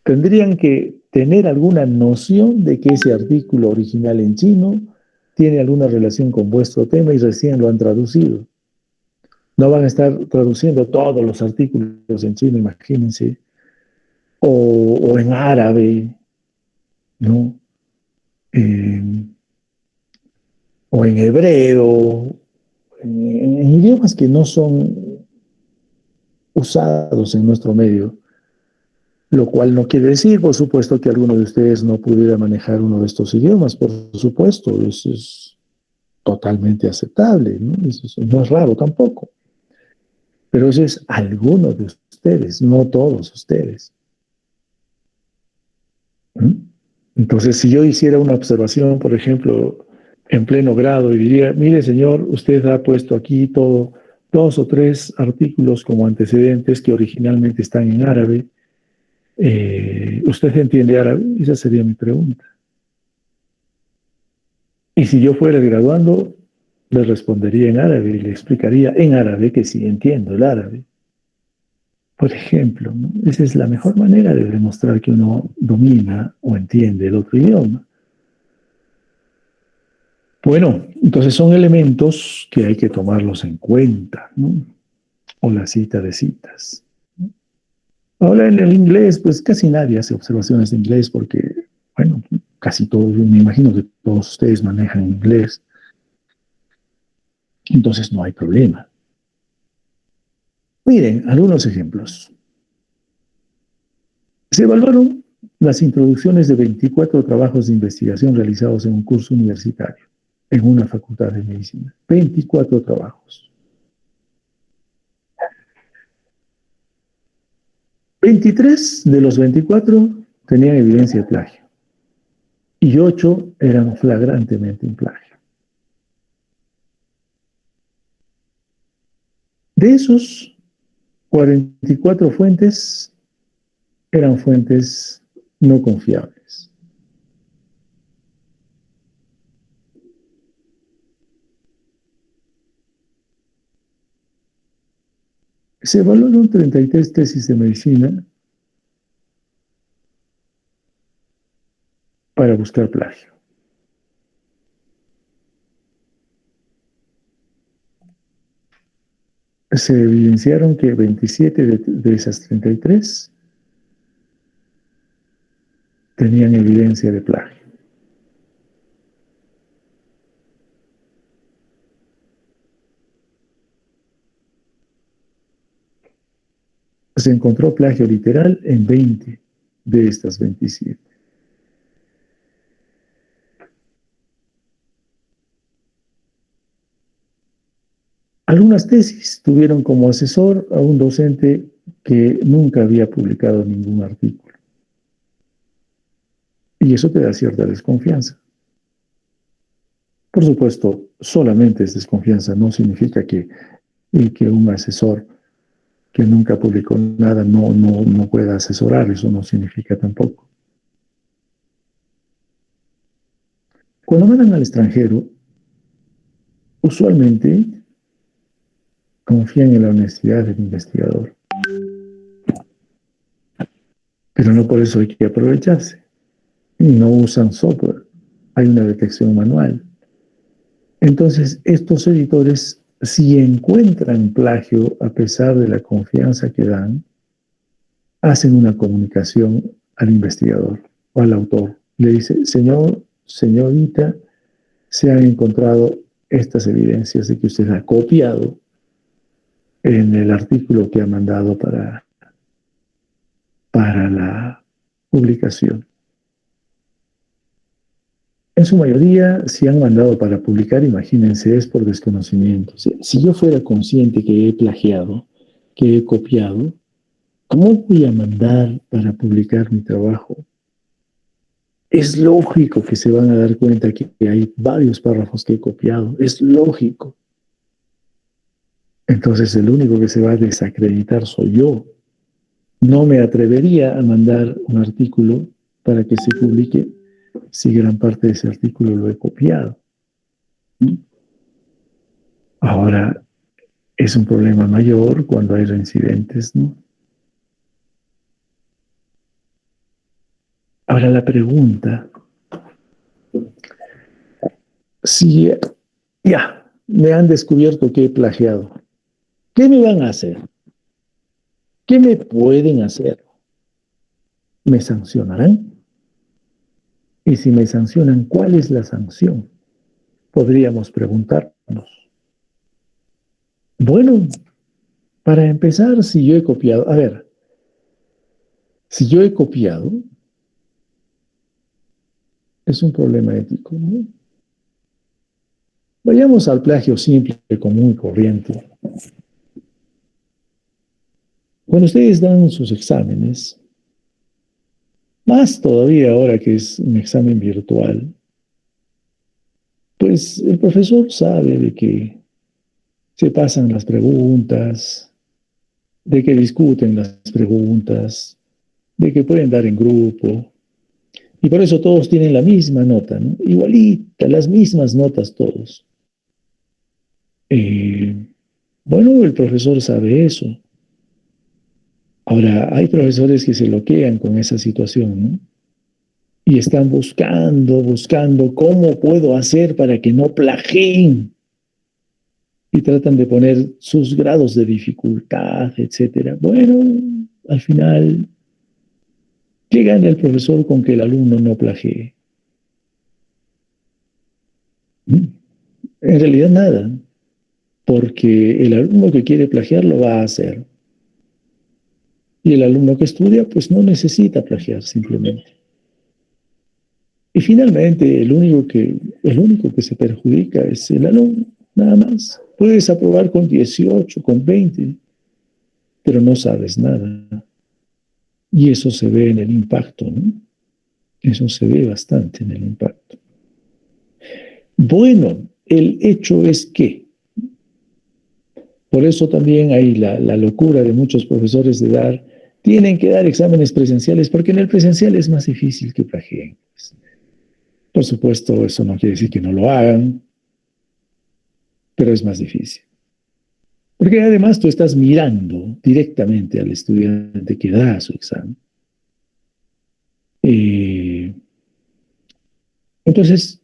Tendrían que tener alguna noción de que ese artículo original en chino tiene alguna relación con vuestro tema y recién lo han traducido. No van a estar traduciendo todos los artículos en chino, imagínense, o en árabe, ¿no? Eh, o en hebreo, en idiomas que no son usados en nuestro medio, lo cual no quiere decir, por supuesto, que alguno de ustedes no pudiera manejar uno de estos idiomas, por supuesto, eso es totalmente aceptable, ¿no? Eso no es raro tampoco, pero eso es alguno de ustedes, no todos ustedes. ¿Mm? Entonces, si yo hiciera una observación, por ejemplo, en pleno grado y diría, mire señor, usted ha puesto aquí dos o tres artículos como antecedentes que originalmente están en árabe, ¿usted entiende árabe? Esa sería mi pregunta. Y si yo fuera el graduando, le respondería en árabe y le explicaría en árabe que sí entiendo el árabe. Por ejemplo, ¿no? Esa es la mejor manera de demostrar que uno domina o entiende el otro idioma. Bueno, entonces son elementos que hay que tomarlos en cuenta, ¿no? O la cita de citas. Ahora en el inglés, pues casi nadie hace observaciones de inglés porque, bueno, casi todos, me imagino que todos ustedes manejan inglés, entonces no hay problema. Miren, algunos ejemplos. Se evaluaron las introducciones de 24 trabajos de investigación realizados en un curso universitario, en una facultad de medicina. 24 trabajos. 23 de los 24 tenían evidencia de plagio y 8 eran flagrantemente un plagio. De esos 44 fuentes eran fuentes no confiables. Se evaluaron 33 tesis de medicina para buscar plagio. Se evidenciaron que 27 de esas 33 tenían evidencia de plagio. Se encontró plagio literal en 20 de estas 27. Algunas tesis tuvieron como asesor a un docente que nunca había publicado ningún artículo. Y eso te da cierta desconfianza. Por supuesto, solamente es desconfianza, no significa que un asesor que nunca publicó nada no pueda asesorar, eso no significa tampoco. Cuando mandan al extranjero, usualmente confían en la honestidad del investigador. Pero no por eso hay que aprovecharse. No usan software, hay una detección manual. Entonces, estos editores, si encuentran plagio a pesar de la confianza que dan, hacen una comunicación al investigador o al autor. Le dice, señor, señorita, se han encontrado estas evidencias de que usted ha copiado en el artículo que ha mandado para la publicación. En su mayoría, si han mandado para publicar, imagínense, es por desconocimiento. Si yo fuera consciente que he plagiado, que he copiado, ¿cómo voy a mandar para publicar mi trabajo? Es lógico que se van a dar cuenta que hay varios párrafos que he copiado. Es lógico. Entonces, el único que se va a desacreditar soy yo. No me atrevería a mandar un artículo para que se publique si gran parte de ese artículo lo he copiado. Ahora, es un problema mayor cuando hay reincidentes, ¿no? Ahora la pregunta, si ya me han descubierto que he plagiado, ¿qué me van a hacer? ¿Qué me pueden hacer? ¿Me sancionarán? Y si me sancionan, ¿cuál es la sanción? Podríamos preguntarnos. Bueno, para empezar, si yo he copiado, a ver, si yo he copiado, es un problema ético, ¿no? Vayamos al plagio simple, común y corriente. Cuando ustedes dan sus exámenes, más todavía ahora que es un examen virtual, pues el profesor sabe de que se pasan las preguntas, de que discuten las preguntas, de que pueden dar en grupo. Y por eso todos tienen la misma nota, ¿no? Igualita, las mismas notas todos. Bueno, el profesor sabe eso. Ahora, hay profesores que se bloquean con esa situación, ¿no? Y están buscando cómo puedo hacer para que no plagien. Y tratan de poner sus grados de dificultad, etc. Bueno, al final, ¿qué gana el profesor con que el alumno no plagie? En realidad nada, porque el alumno que quiere plagiar lo va a hacer. Y el alumno que estudia, pues no necesita plagiar simplemente. Y finalmente, el único que se perjudica es el alumno, nada más. Puedes aprobar con 18, con 20, pero no sabes nada. Y eso se ve en el impacto, ¿no? Eso se ve bastante en el impacto. Bueno, el hecho es que, por eso también hay la locura de muchos profesores de tienen que dar exámenes presenciales, porque en el presencial es más difícil que plagien. Por supuesto, eso no quiere decir que no lo hagan, pero es más difícil. Porque además tú estás mirando directamente al estudiante que da su examen. Entonces,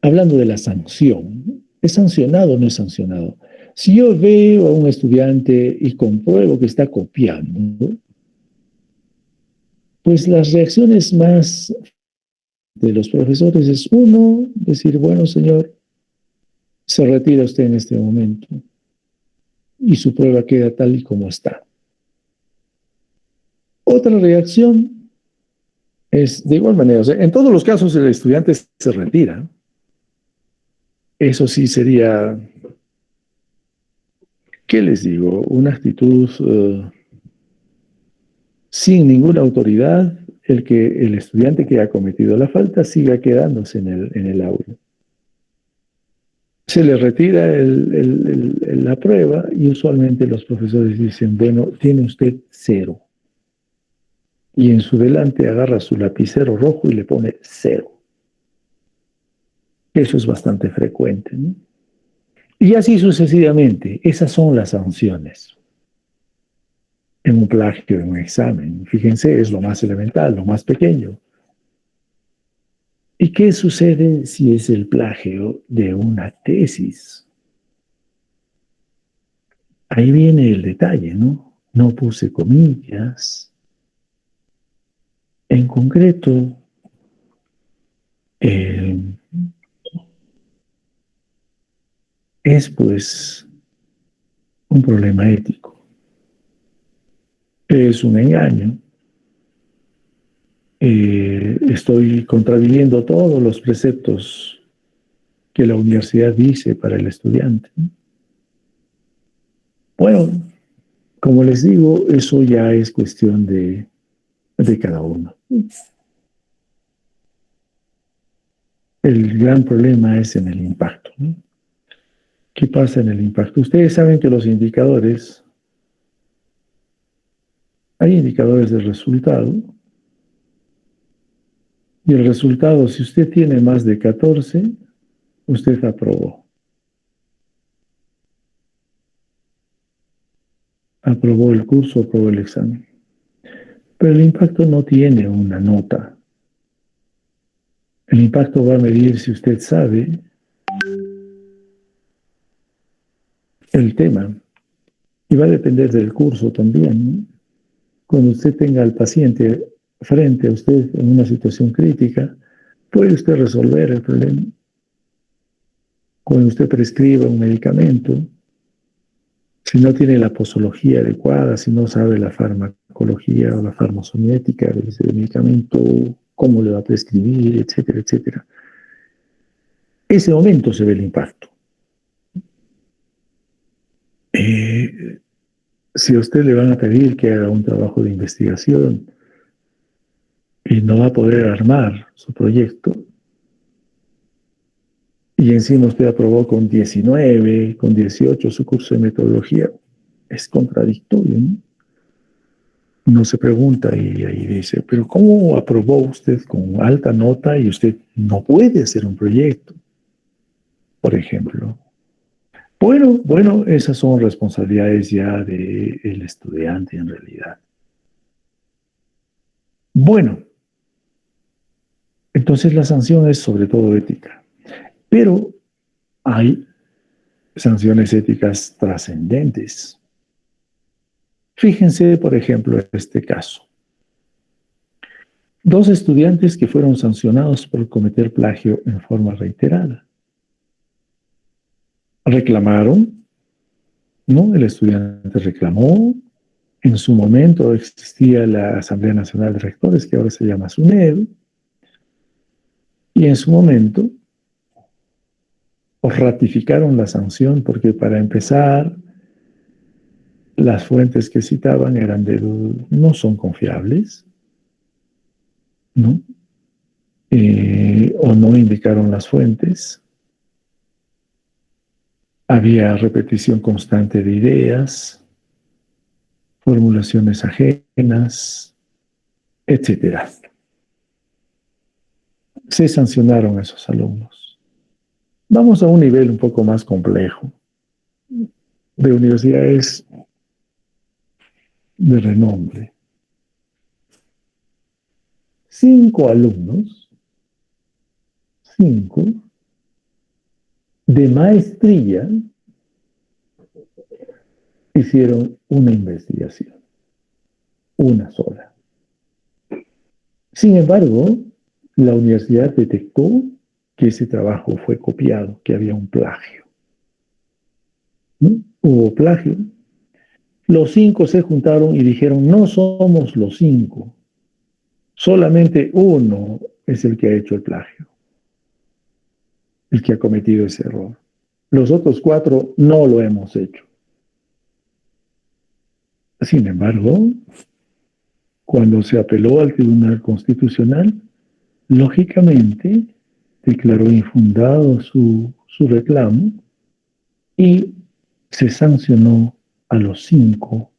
hablando de la sanción, ¿es sancionado o no es sancionado? Si yo veo a un estudiante y compruebo que está copiando, pues las reacciones más de los profesores es uno, decir, bueno, señor, se retira usted en este momento y su prueba queda tal y como está. Otra reacción es de igual manera, o sea, en todos los casos el estudiante se retira. Eso sí sería, ¿qué les digo? Una actitud sin ninguna autoridad, el que el estudiante que ha cometido la falta siga quedándose en el aula. Se le retira la prueba y usualmente los profesores dicen, bueno, tiene usted 0. Y en su delante agarra su lapicero rojo y le pone 0. Eso es bastante frecuente, ¿no? Y así sucesivamente. Esas son las sanciones en un plagio, en un examen. Fíjense, es lo más elemental, lo más pequeño. ¿Y qué sucede si es el plagio de una tesis? Ahí viene el detalle, ¿no? No puse comillas, En concreto, es pues un problema ético. Es un engaño. Estoy contraviniendo todos los preceptos que la universidad dice para el estudiante. Bueno, como les digo, eso ya es cuestión de cada uno. El gran problema es en el impacto, ¿no? ¿Qué pasa en el impacto? Ustedes saben que los indicadores, hay indicadores de resultado, y el resultado, si usted tiene más de 14, usted aprobó. Aprobó el curso, aprobó el examen. Pero el impacto no tiene una nota. El impacto va a medir si usted sabe el tema. Y va a depender del curso también, ¿no? Cuando usted tenga al paciente frente a usted en una situación crítica, puede usted resolver el problema. Cuando usted prescriba un medicamento, si no tiene la posología adecuada, si no sabe la farmacología o la farmacomimética de ese medicamento, cómo le va a prescribir, etcétera, etcétera. Ese momento se ve el impacto. Si a usted le van a pedir que haga un trabajo de investigación y no va a poder armar su proyecto, y encima usted aprobó con 19, con 18 su curso de metodología, es contradictorio, ¿no? Uno se pregunta y ahí dice, pero ¿cómo aprobó usted con alta nota y usted no puede hacer un proyecto? Por ejemplo. Bueno, esas son responsabilidades ya del estudiante en realidad. Bueno, entonces la sanción es sobre todo ética. Pero hay sanciones éticas trascendentes. Fíjense, por ejemplo, en este caso. 2 estudiantes que fueron sancionados por cometer plagio en forma reiterada. Reclamaron, ¿no? El estudiante reclamó. En su momento existía la Asamblea Nacional de Rectores, que ahora se llama SUNED, y en su momento ratificaron la sanción porque para empezar las fuentes que citaban eran no son confiables, ¿no? O no indicaron las fuentes. Había repetición constante de ideas, formulaciones ajenas, etcétera. Se sancionaron a esos alumnos. Vamos a un nivel un poco más complejo, de universidades de renombre. 5 alumnos, 5, de maestría, hicieron una investigación, una sola. Sin embargo, la universidad detectó que ese trabajo fue copiado, que había un plagio. ¿No? Hubo plagio. Los 5 se juntaron y dijeron, no somos los 5, solamente uno es el que ha hecho el plagio, el que ha cometido ese error. Los otros 4 no lo hemos hecho. Sin embargo, cuando se apeló al Tribunal Constitucional, lógicamente declaró infundado su reclamo y se sancionó a los 5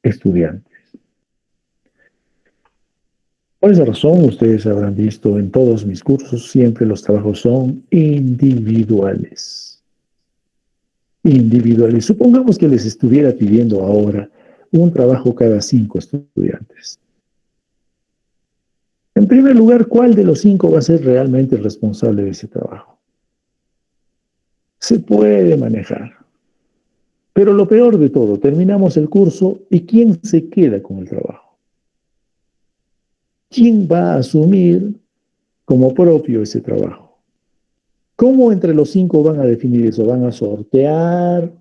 estudiantes. Por esa razón, ustedes habrán visto en todos mis cursos, siempre los trabajos son individuales. Individuales. Supongamos que les estuviera pidiendo ahora un trabajo cada 5 estudiantes. En primer lugar, ¿cuál de los 5 va a ser realmente el responsable de ese trabajo? Se puede manejar. Pero lo peor de todo, terminamos el curso y ¿quién se queda con el trabajo? ¿quién va a asumir como propio ese trabajo? ¿Cómo entre los 5 van a definir eso? ¿Van a sortear?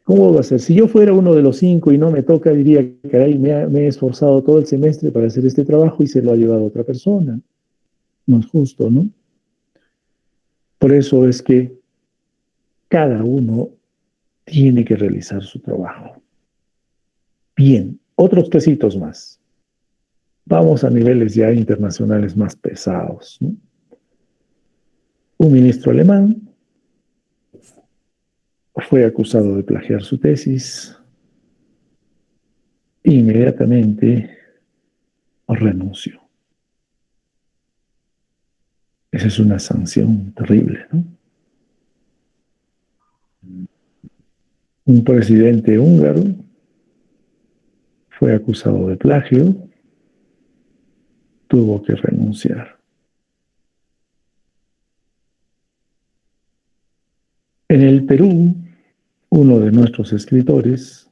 ¿Cómo va a ser? Si yo fuera uno de los 5 y no me toca, diría, caray, me he esforzado todo el semestre para hacer este trabajo y se lo ha llevado otra persona. No es justo, ¿no? Por eso es que cada uno tiene que realizar su trabajo. Bien, otros quesitos más. Vamos a niveles ya internacionales más pesados, ¿no? Un ministro alemán fue acusado de plagiar su tesis. Inmediatamente renunció. Esa es una sanción terrible, ¿no? Un presidente húngaro fue acusado de plagio, tuvo que renunciar. En el Perú, uno de nuestros escritores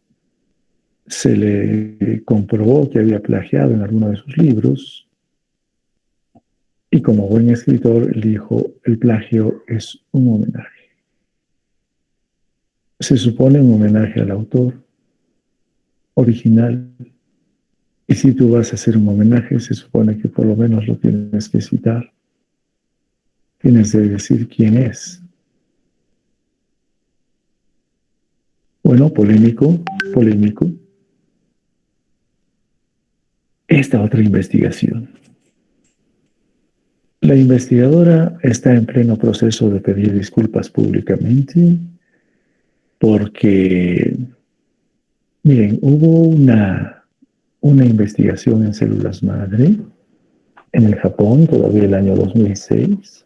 se le comprobó que había plagiado en alguno de sus libros y como buen escritor él dijo, el plagio es un homenaje. Se supone un homenaje al autor original y si tú vas a hacer un homenaje se supone que por lo menos lo tienes que citar, tienes que decir quién es. Bueno, polémico, polémico. Esta otra investigación. La investigadora está en pleno proceso de pedir disculpas públicamente porque, miren, hubo una investigación en células madre en el Japón, todavía el año 2006,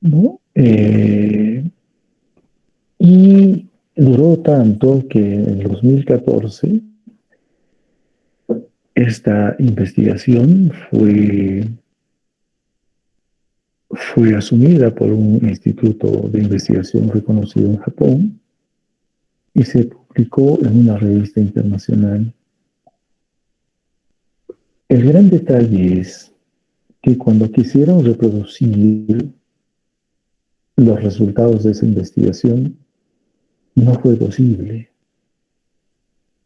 ¿no? Y duró tanto que en el 2014 esta investigación fue asumida por un instituto de investigación reconocido en Japón y se publicó en una revista internacional. El gran detalle es que cuando quisieron reproducir los resultados de esa investigación, no fue posible.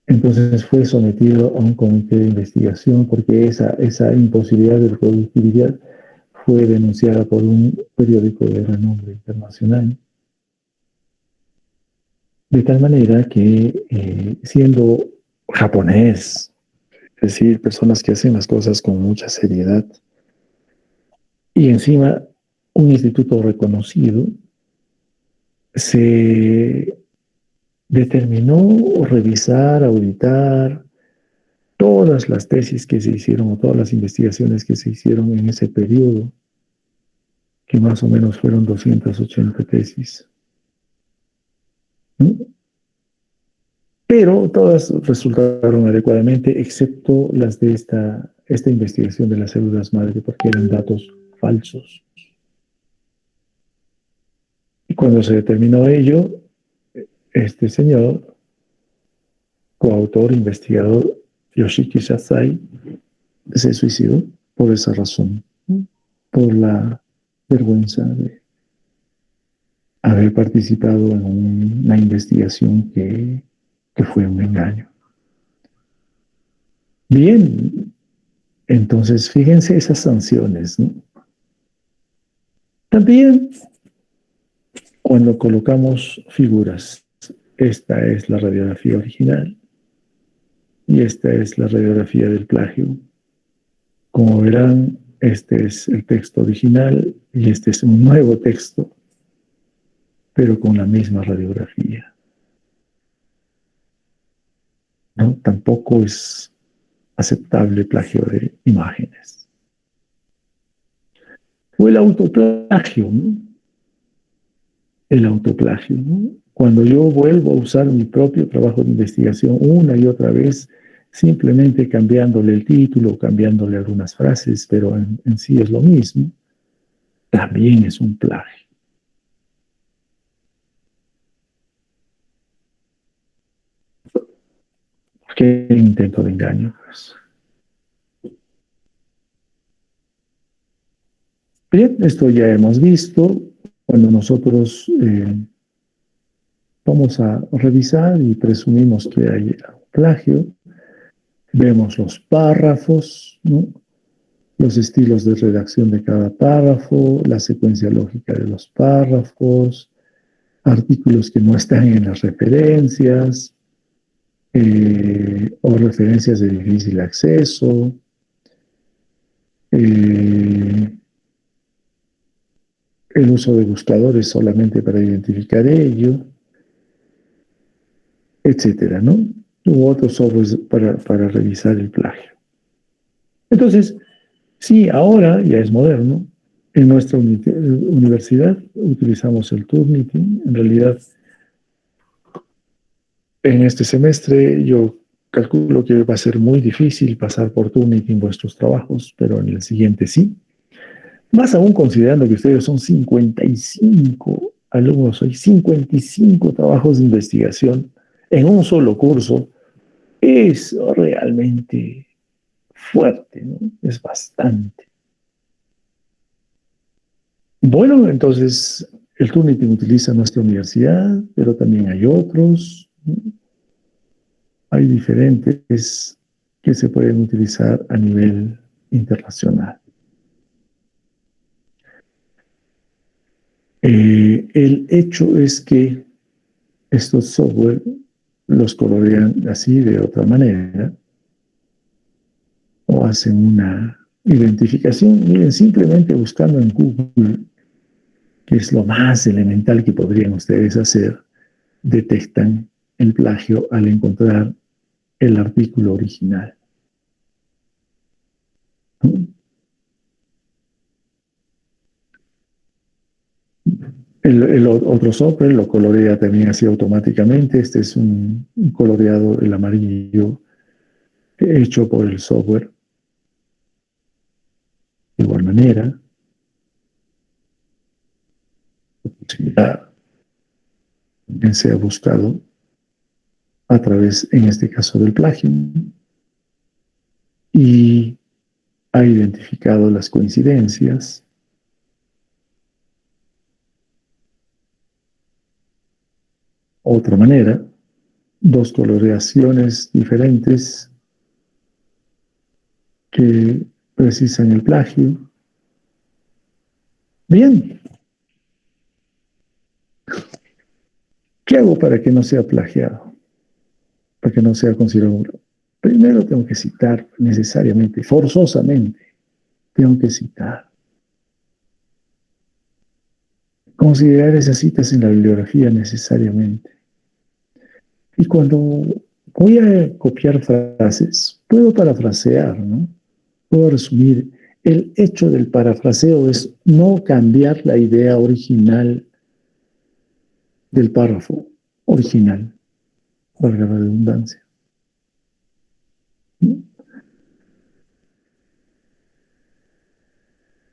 Entonces fue sometido a un comité de investigación porque esa imposibilidad de reproducibilidad fue denunciada por un periódico de renombre internacional. De tal manera que siendo japonés, es decir, personas que hacen las cosas con mucha seriedad, y encima un instituto reconocido, se determinó revisar, auditar todas las tesis que se hicieron o todas las investigaciones que se hicieron en ese periodo, que más o menos fueron 280 tesis. ¿Mm? Pero todas resultaron adecuadamente, excepto las de esta investigación de las células madre, porque eran datos falsos. Y cuando se determinó ello, este señor, coautor, investigador, Yoshiki Sasai, se suicidó por esa razón, por la vergüenza de haber participado en una investigación que fue un engaño. Bien, entonces fíjense esas sanciones, ¿no? También cuando colocamos figuras, esta es la radiografía original y esta es la radiografía del plagio. Como verán, este es el texto original y este es un nuevo texto, pero con la misma radiografía, ¿no? Tampoco es aceptable plagio de imágenes. O el autoplagio, ¿no? El autoplagio, ¿no? Cuando yo vuelvo a usar mi propio trabajo de investigación una y otra vez, simplemente cambiándole el título, cambiándole algunas frases, pero en sí es lo mismo, también es un plagio. ¿Qué intento de engaño? Pues Bien, esto ya hemos visto. Cuando nosotros vamos a revisar y presumimos que hay plagio, vemos los párrafos, ¿no? Los estilos de redacción de cada párrafo, la secuencia lógica de los párrafos, artículos que no están en las referencias, o referencias de difícil acceso, el uso de buscadores solamente para identificar ello, etcétera, ¿no? U otros softwares para revisar el plagio. Entonces, sí, ahora ya es moderno. En nuestra universidad utilizamos el Turnitin. En realidad, en este semestre yo calculo que va a ser muy difícil pasar por Turnitin vuestros trabajos, pero en el siguiente sí. Más aún considerando que ustedes son 55 alumnos, hay 55 trabajos de investigación en un solo curso, es realmente fuerte, ¿no? Es bastante. Bueno, entonces el Turnitin utiliza nuestra universidad, pero también hay otros, ¿no? Hay diferentes que se pueden utilizar a nivel internacional. El hecho es que estos software los colorean así de otra manera o hacen una identificación. Miren, simplemente buscando en Google, que es lo más elemental que podrían ustedes hacer, detectan el plagio al encontrar el artículo original. El otro software lo colorea también así automáticamente. Este es un coloreado, el amarillo, hecho por el software. De igual manera, ya se ha buscado a través, en este caso, del plagio y ha identificado las coincidencias. Otra manera, dos coloreaciones diferentes que precisan el plagio. Bien, ¿qué hago para que no sea plagiado? Para que no sea considerado. Primero tengo que citar necesariamente, forzosamente, tengo que citar. Considerar esas citas en la bibliografía necesariamente. Y cuando voy a copiar frases, puedo parafrasear, ¿no? Puedo resumir. El hecho del parafraseo es no cambiar la idea original del párrafo original, valga la redundancia.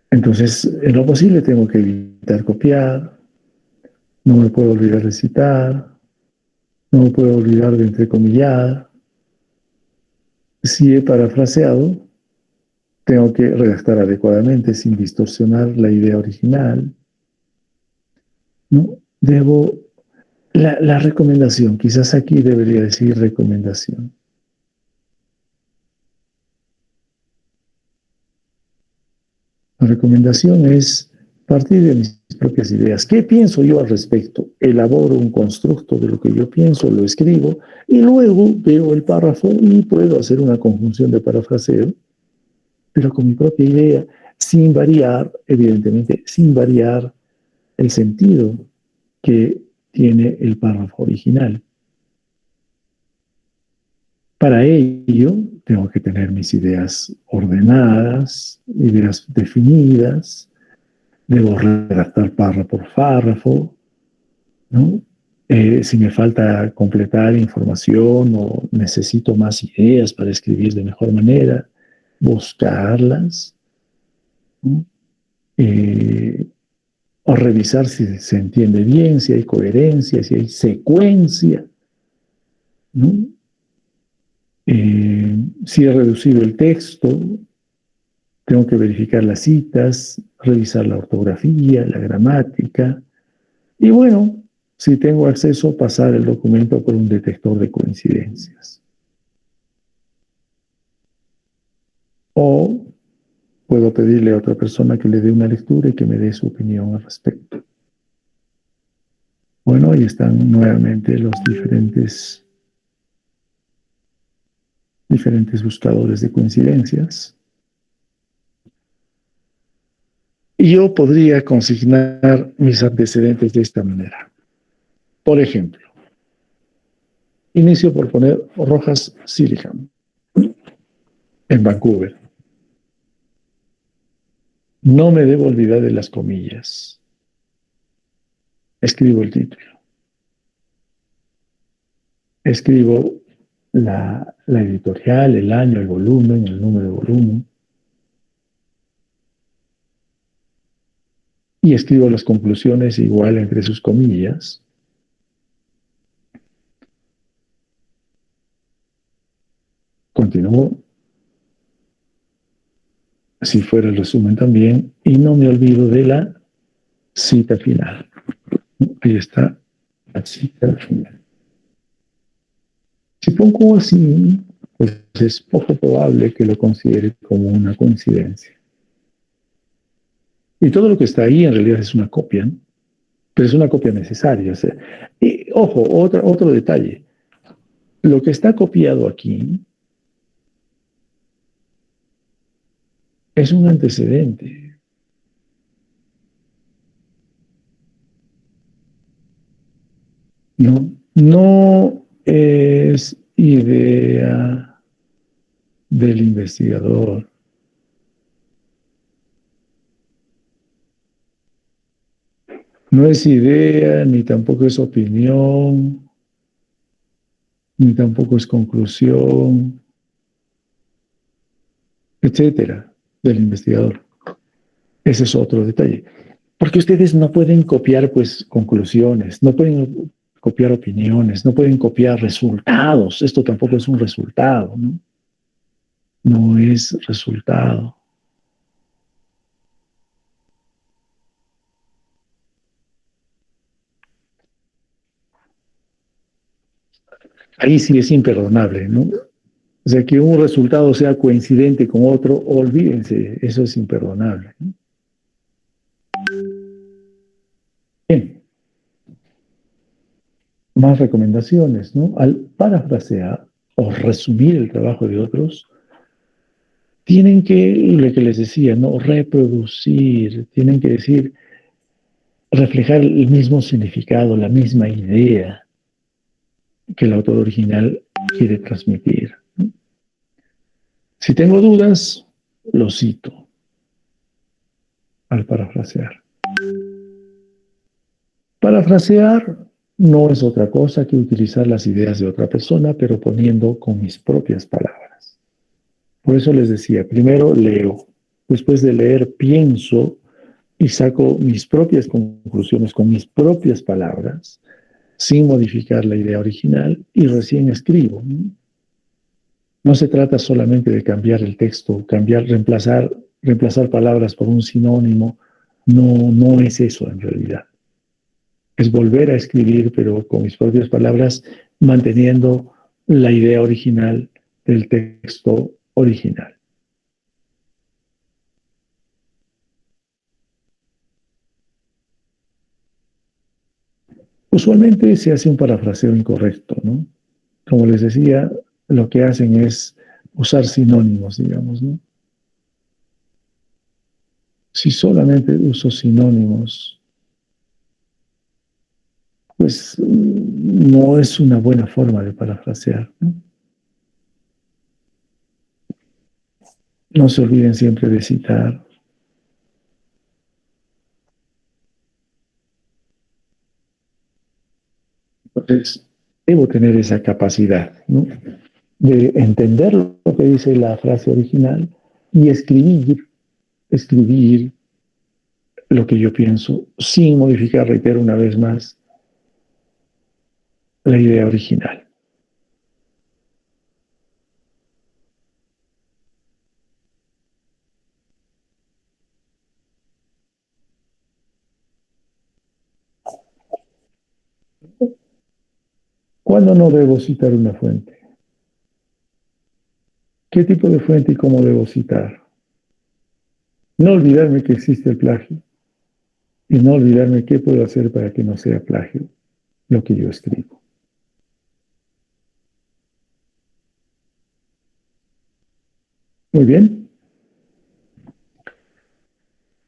Entonces, en lo posible tengo que evitar copiar, no me puedo olvidar de citar, no me puedo olvidar de entrecomillar. Si he parafraseado, tengo que redactar adecuadamente sin distorsionar la idea original, ¿no? La recomendación, quizás aquí debería decir recomendación. La recomendación es partir de mis propias ideas. ¿Qué pienso yo al respecto? Elaboro un constructo de lo que yo pienso, lo escribo y luego veo el párrafo y puedo hacer una conjunción de parafraseo, pero con mi propia idea, sin variar, evidentemente, sin variar el sentido que tiene el párrafo original. Para ello, tengo que tener mis ideas ordenadas, ideas definidas, debo redactar párrafo por párrafo, ¿no? Si me falta completar información o necesito más ideas para escribir de mejor manera, buscarlas, ¿no? O revisar si se entiende bien, si hay coherencia, si hay secuencia, ¿no? Si he reducido el texto, tengo que verificar las citas, revisar la ortografía, la gramática, y bueno, si tengo acceso, pasar el documento por un detector de coincidencias. O puedo pedirle a otra persona que le dé una lectura y que me dé su opinión al respecto. Bueno, ahí están nuevamente los diferentes buscadores de coincidencias. Y yo podría consignar mis antecedentes de esta manera. Por ejemplo, inicio por poner Rojas Silligham en Vancouver. No me debo olvidar de las comillas. Escribo el título. Escribo la editorial, el año, el volumen, el número de volumen. Y escribo las conclusiones igual entre sus comillas. Continúo, si fuera el resumen también, y no me olvido de la cita final. Ahí está la cita final. Si pongo así, pues es poco probable que lo considere como una coincidencia. Y todo lo que está ahí en realidad es una copia, ¿no? Pero es una copia necesaria. O sea, y, ojo, otro detalle. Lo que está copiado aquí es un antecedente. No es idea del investigador. No es idea, ni tampoco es opinión, ni tampoco es conclusión, etcétera, del investigador. Ese es otro detalle. Porque ustedes no pueden copiar, pues, conclusiones, no pueden copiar opiniones, no pueden copiar resultados. Esto tampoco es un resultado, ¿no? No es resultado. Ahí sí es imperdonable, ¿no? O sea, que un resultado sea coincidente con otro, olvídense, eso es imperdonable, ¿no? Bien, más recomendaciones, ¿no? Al parafrasear o resumir el trabajo de otros, tienen que, lo que les decía, ¿no? Reproducir, tienen que decir, reflejar el mismo significado, la misma idea que el autor original quiere transmitir, ¿no? Si tengo dudas, lo cito al parafrasear. Parafrasear no es otra cosa que utilizar las ideas de otra persona, pero poniendo con mis propias palabras. Por eso les decía, primero leo, después de leer pienso y saco mis propias conclusiones con mis propias palabras, sin modificar la idea original, y recién escribo, ¿no? No se trata solamente de cambiar el texto, reemplazar palabras por un sinónimo. No es eso en realidad. Es volver a escribir, pero con mis propias palabras, manteniendo la idea original del texto original. Usualmente se hace un parafraseo incorrecto, ¿no? Como les decía, lo que hacen es usar sinónimos, digamos, ¿no? Si solamente uso sinónimos, pues no es una buena forma de parafrasear, ¿no? No se olviden siempre de citar. Entonces, debo tener esa capacidad, ¿no? De entender lo que dice la frase original y escribir lo que yo pienso sin modificar, reitero una vez más, la idea original. ¿Cuándo no debo citar una fuente? ¿Qué tipo de fuente y cómo debo citar? No olvidarme que existe el plagio y no olvidarme qué puedo hacer para que no sea plagio lo que yo escribo. Muy bien.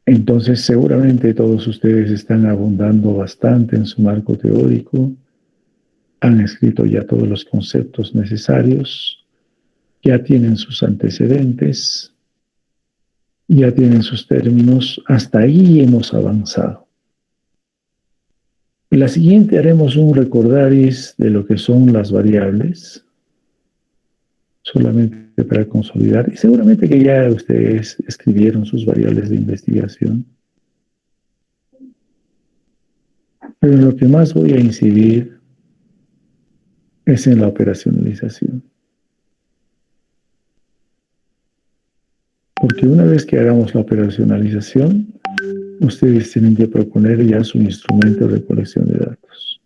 Entonces, seguramente todos ustedes están abundando bastante en su marco teórico, han escrito ya todos los conceptos necesarios, ya tienen sus antecedentes, ya tienen sus términos, hasta ahí hemos avanzado. En la siguiente haremos un recordaris de lo que son las variables, solamente para consolidar, y seguramente que ya ustedes escribieron sus variables de investigación. Pero en lo que más voy a incidir es en la operacionalización. Porque una vez que hagamos la operacionalización, ustedes tienen que proponer ya su instrumento de recolección de datos.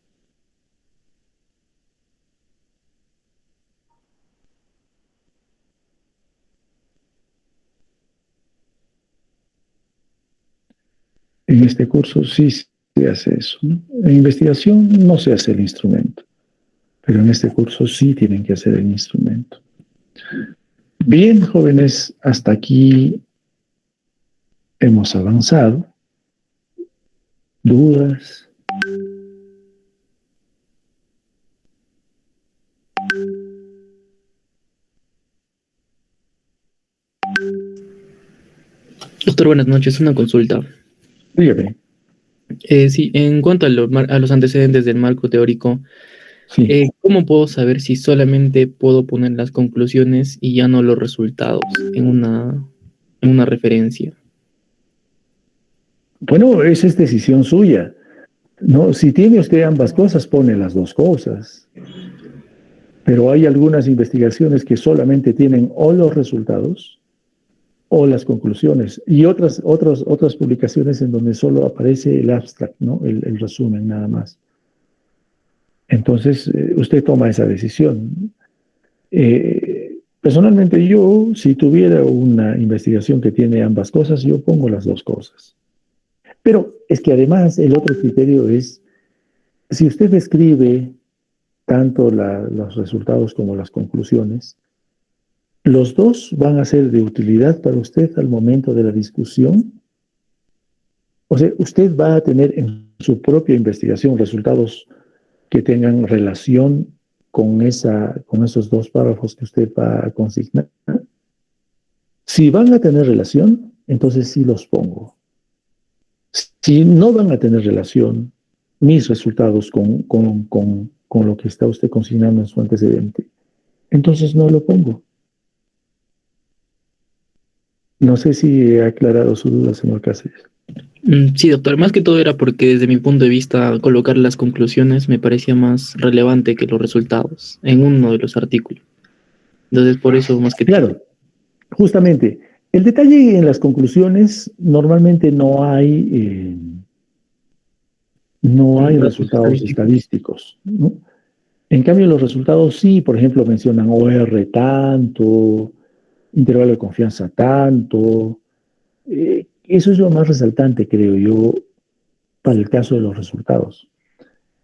En este curso sí se hace eso, ¿no? En investigación no se hace el instrumento, pero en este curso sí tienen que hacer el instrumento. Bien, jóvenes, hasta aquí hemos avanzado. ¿Dudas? Doctor, buenas noches. Una consulta. Dígame. Sí, en cuanto a los antecedentes del marco teórico, Sí. ¿cómo puedo saber si solamente puedo poner las conclusiones y ya no los resultados en una referencia? Bueno, esa es decisión suya. No, si tiene usted ambas cosas, pone las dos cosas. Pero hay algunas investigaciones que solamente tienen o los resultados o las conclusiones, y otras publicaciones en donde solo aparece el abstract, ¿no? El resumen nada más. Entonces, usted toma esa decisión. Personalmente yo, si tuviera una investigación que tiene ambas cosas, yo pongo las dos cosas. Pero es que además el otro criterio es, si usted escribe tanto los resultados como las conclusiones, ¿los dos van a ser de utilidad para usted al momento de la discusión? O sea, usted va a tener en su propia investigación resultados que tengan relación con esos dos párrafos que usted va a consignar. Si van a tener relación, entonces sí los pongo. Si no van a tener relación mis resultados con lo que está usted consignando en su antecedente, entonces no lo pongo. No sé si he aclarado su duda, señor Cáceres. Sí, doctor. Más que todo era porque desde mi punto de vista colocar las conclusiones me parecía más relevante que los resultados en uno de los artículos. Entonces, por eso más que todo. Claro, justamente. El detalle en las conclusiones, normalmente no hay resultados estadísticos, ¿no? En cambio, los resultados sí, por ejemplo, mencionan OR tanto, intervalo de confianza tanto. Eso es lo más resaltante, creo yo, para el caso de los resultados.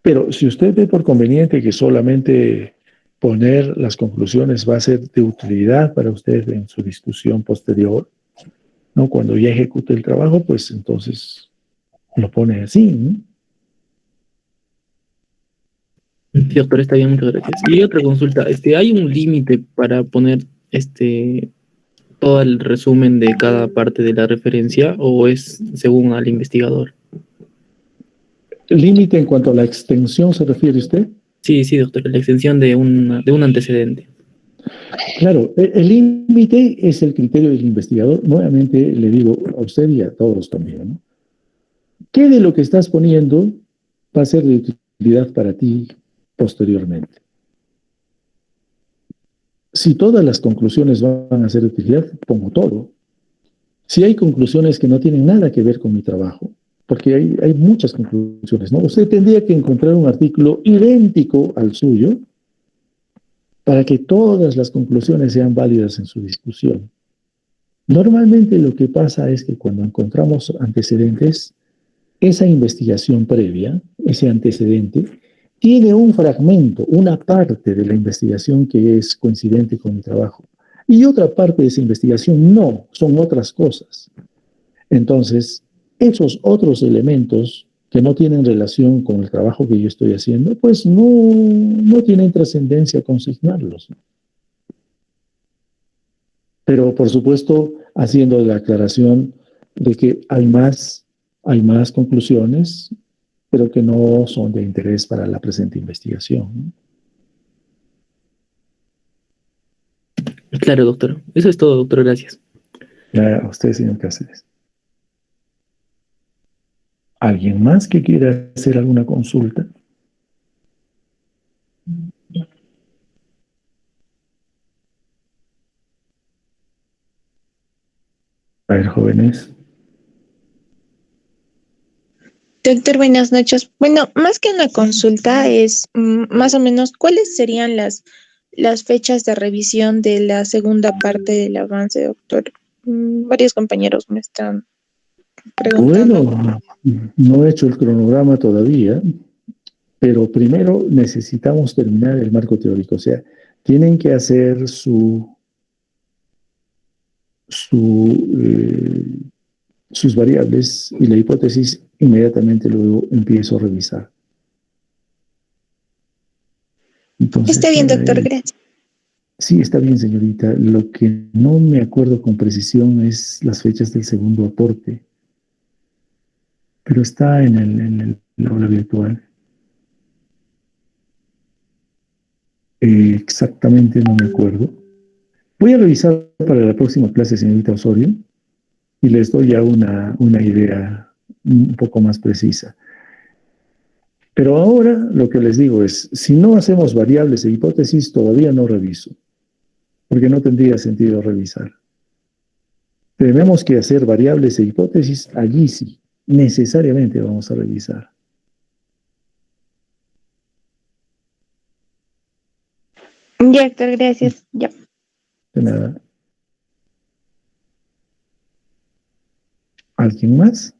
Pero si usted ve por conveniente que solamente poner las conclusiones va a ser de utilidad para usted en su discusión posterior, ¿no? Cuando ya ejecute el trabajo, pues entonces lo pone así, ¿no? Sí, doctor, está bien, muchas gracias. Y otra consulta, ¿hay un límite para poner todo el resumen de cada parte de la referencia o es según al investigador? ¿Límite en cuanto a la extensión se refiere usted? Sí, sí, doctor, la extensión de un antecedente. Claro, el límite es el criterio del investigador. Nuevamente le digo a usted y a todos también, ¿no? ¿Qué de lo que estás poniendo va a ser de utilidad para ti posteriormente? Si todas las conclusiones van a ser de utilidad, pongo todo. Si hay conclusiones que no tienen nada que ver con mi trabajo, porque hay muchas conclusiones, ¿no? Usted tendría que encontrar un artículo idéntico al suyo para que todas las conclusiones sean válidas en su discusión. Normalmente lo que pasa es que cuando encontramos antecedentes, esa investigación previa, ese antecedente, tiene un fragmento, una parte de la investigación que es coincidente con el trabajo. Y otra parte de esa investigación no, son otras cosas. Entonces, esos otros elementos que no tienen relación con el trabajo que yo estoy haciendo, pues no tienen trascendencia consignarlos. Pero, por supuesto, haciendo la aclaración de que hay más conclusiones, pero que no son de interés para la presente investigación, ¿no? Claro, doctor. Eso es todo, doctor. Gracias. A usted, señor Cáceres. ¿Alguien más que quiera hacer alguna consulta? A ver, jóvenes. Doctor, buenas noches. Bueno, más que una consulta es más o menos cuáles serían las fechas de revisión de la segunda parte del avance, doctor. Varios compañeros me están preguntando. Bueno, no he hecho el cronograma todavía, pero primero necesitamos terminar el marco teórico. O sea, tienen que hacer sus variables y la hipótesis, inmediatamente luego empiezo a revisar. Entonces, Está bien, doctor, gracias. Sí, está bien, señorita. Lo que no me acuerdo con precisión es las fechas del segundo aporte, pero está en el aula virtual. Exactamente no me acuerdo. Voy a revisar para la próxima clase, señorita Osorio, y les doy ya una idea un poco más precisa. Pero ahora lo que les digo es, si no hacemos variables e hipótesis, todavía no reviso, porque no tendría sentido revisar. Tenemos que hacer variables e hipótesis, allí sí, necesariamente vamos a revisar. Ya, doctor, gracias. Ya. De nada. ¿Alguien más?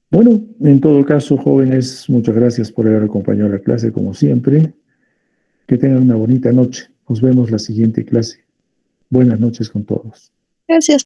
Bueno, en todo caso, jóvenes, muchas gracias por haber acompañado la clase como siempre. Que tengan una bonita noche. Nos vemos la siguiente clase. Buenas noches con todos. Gracias.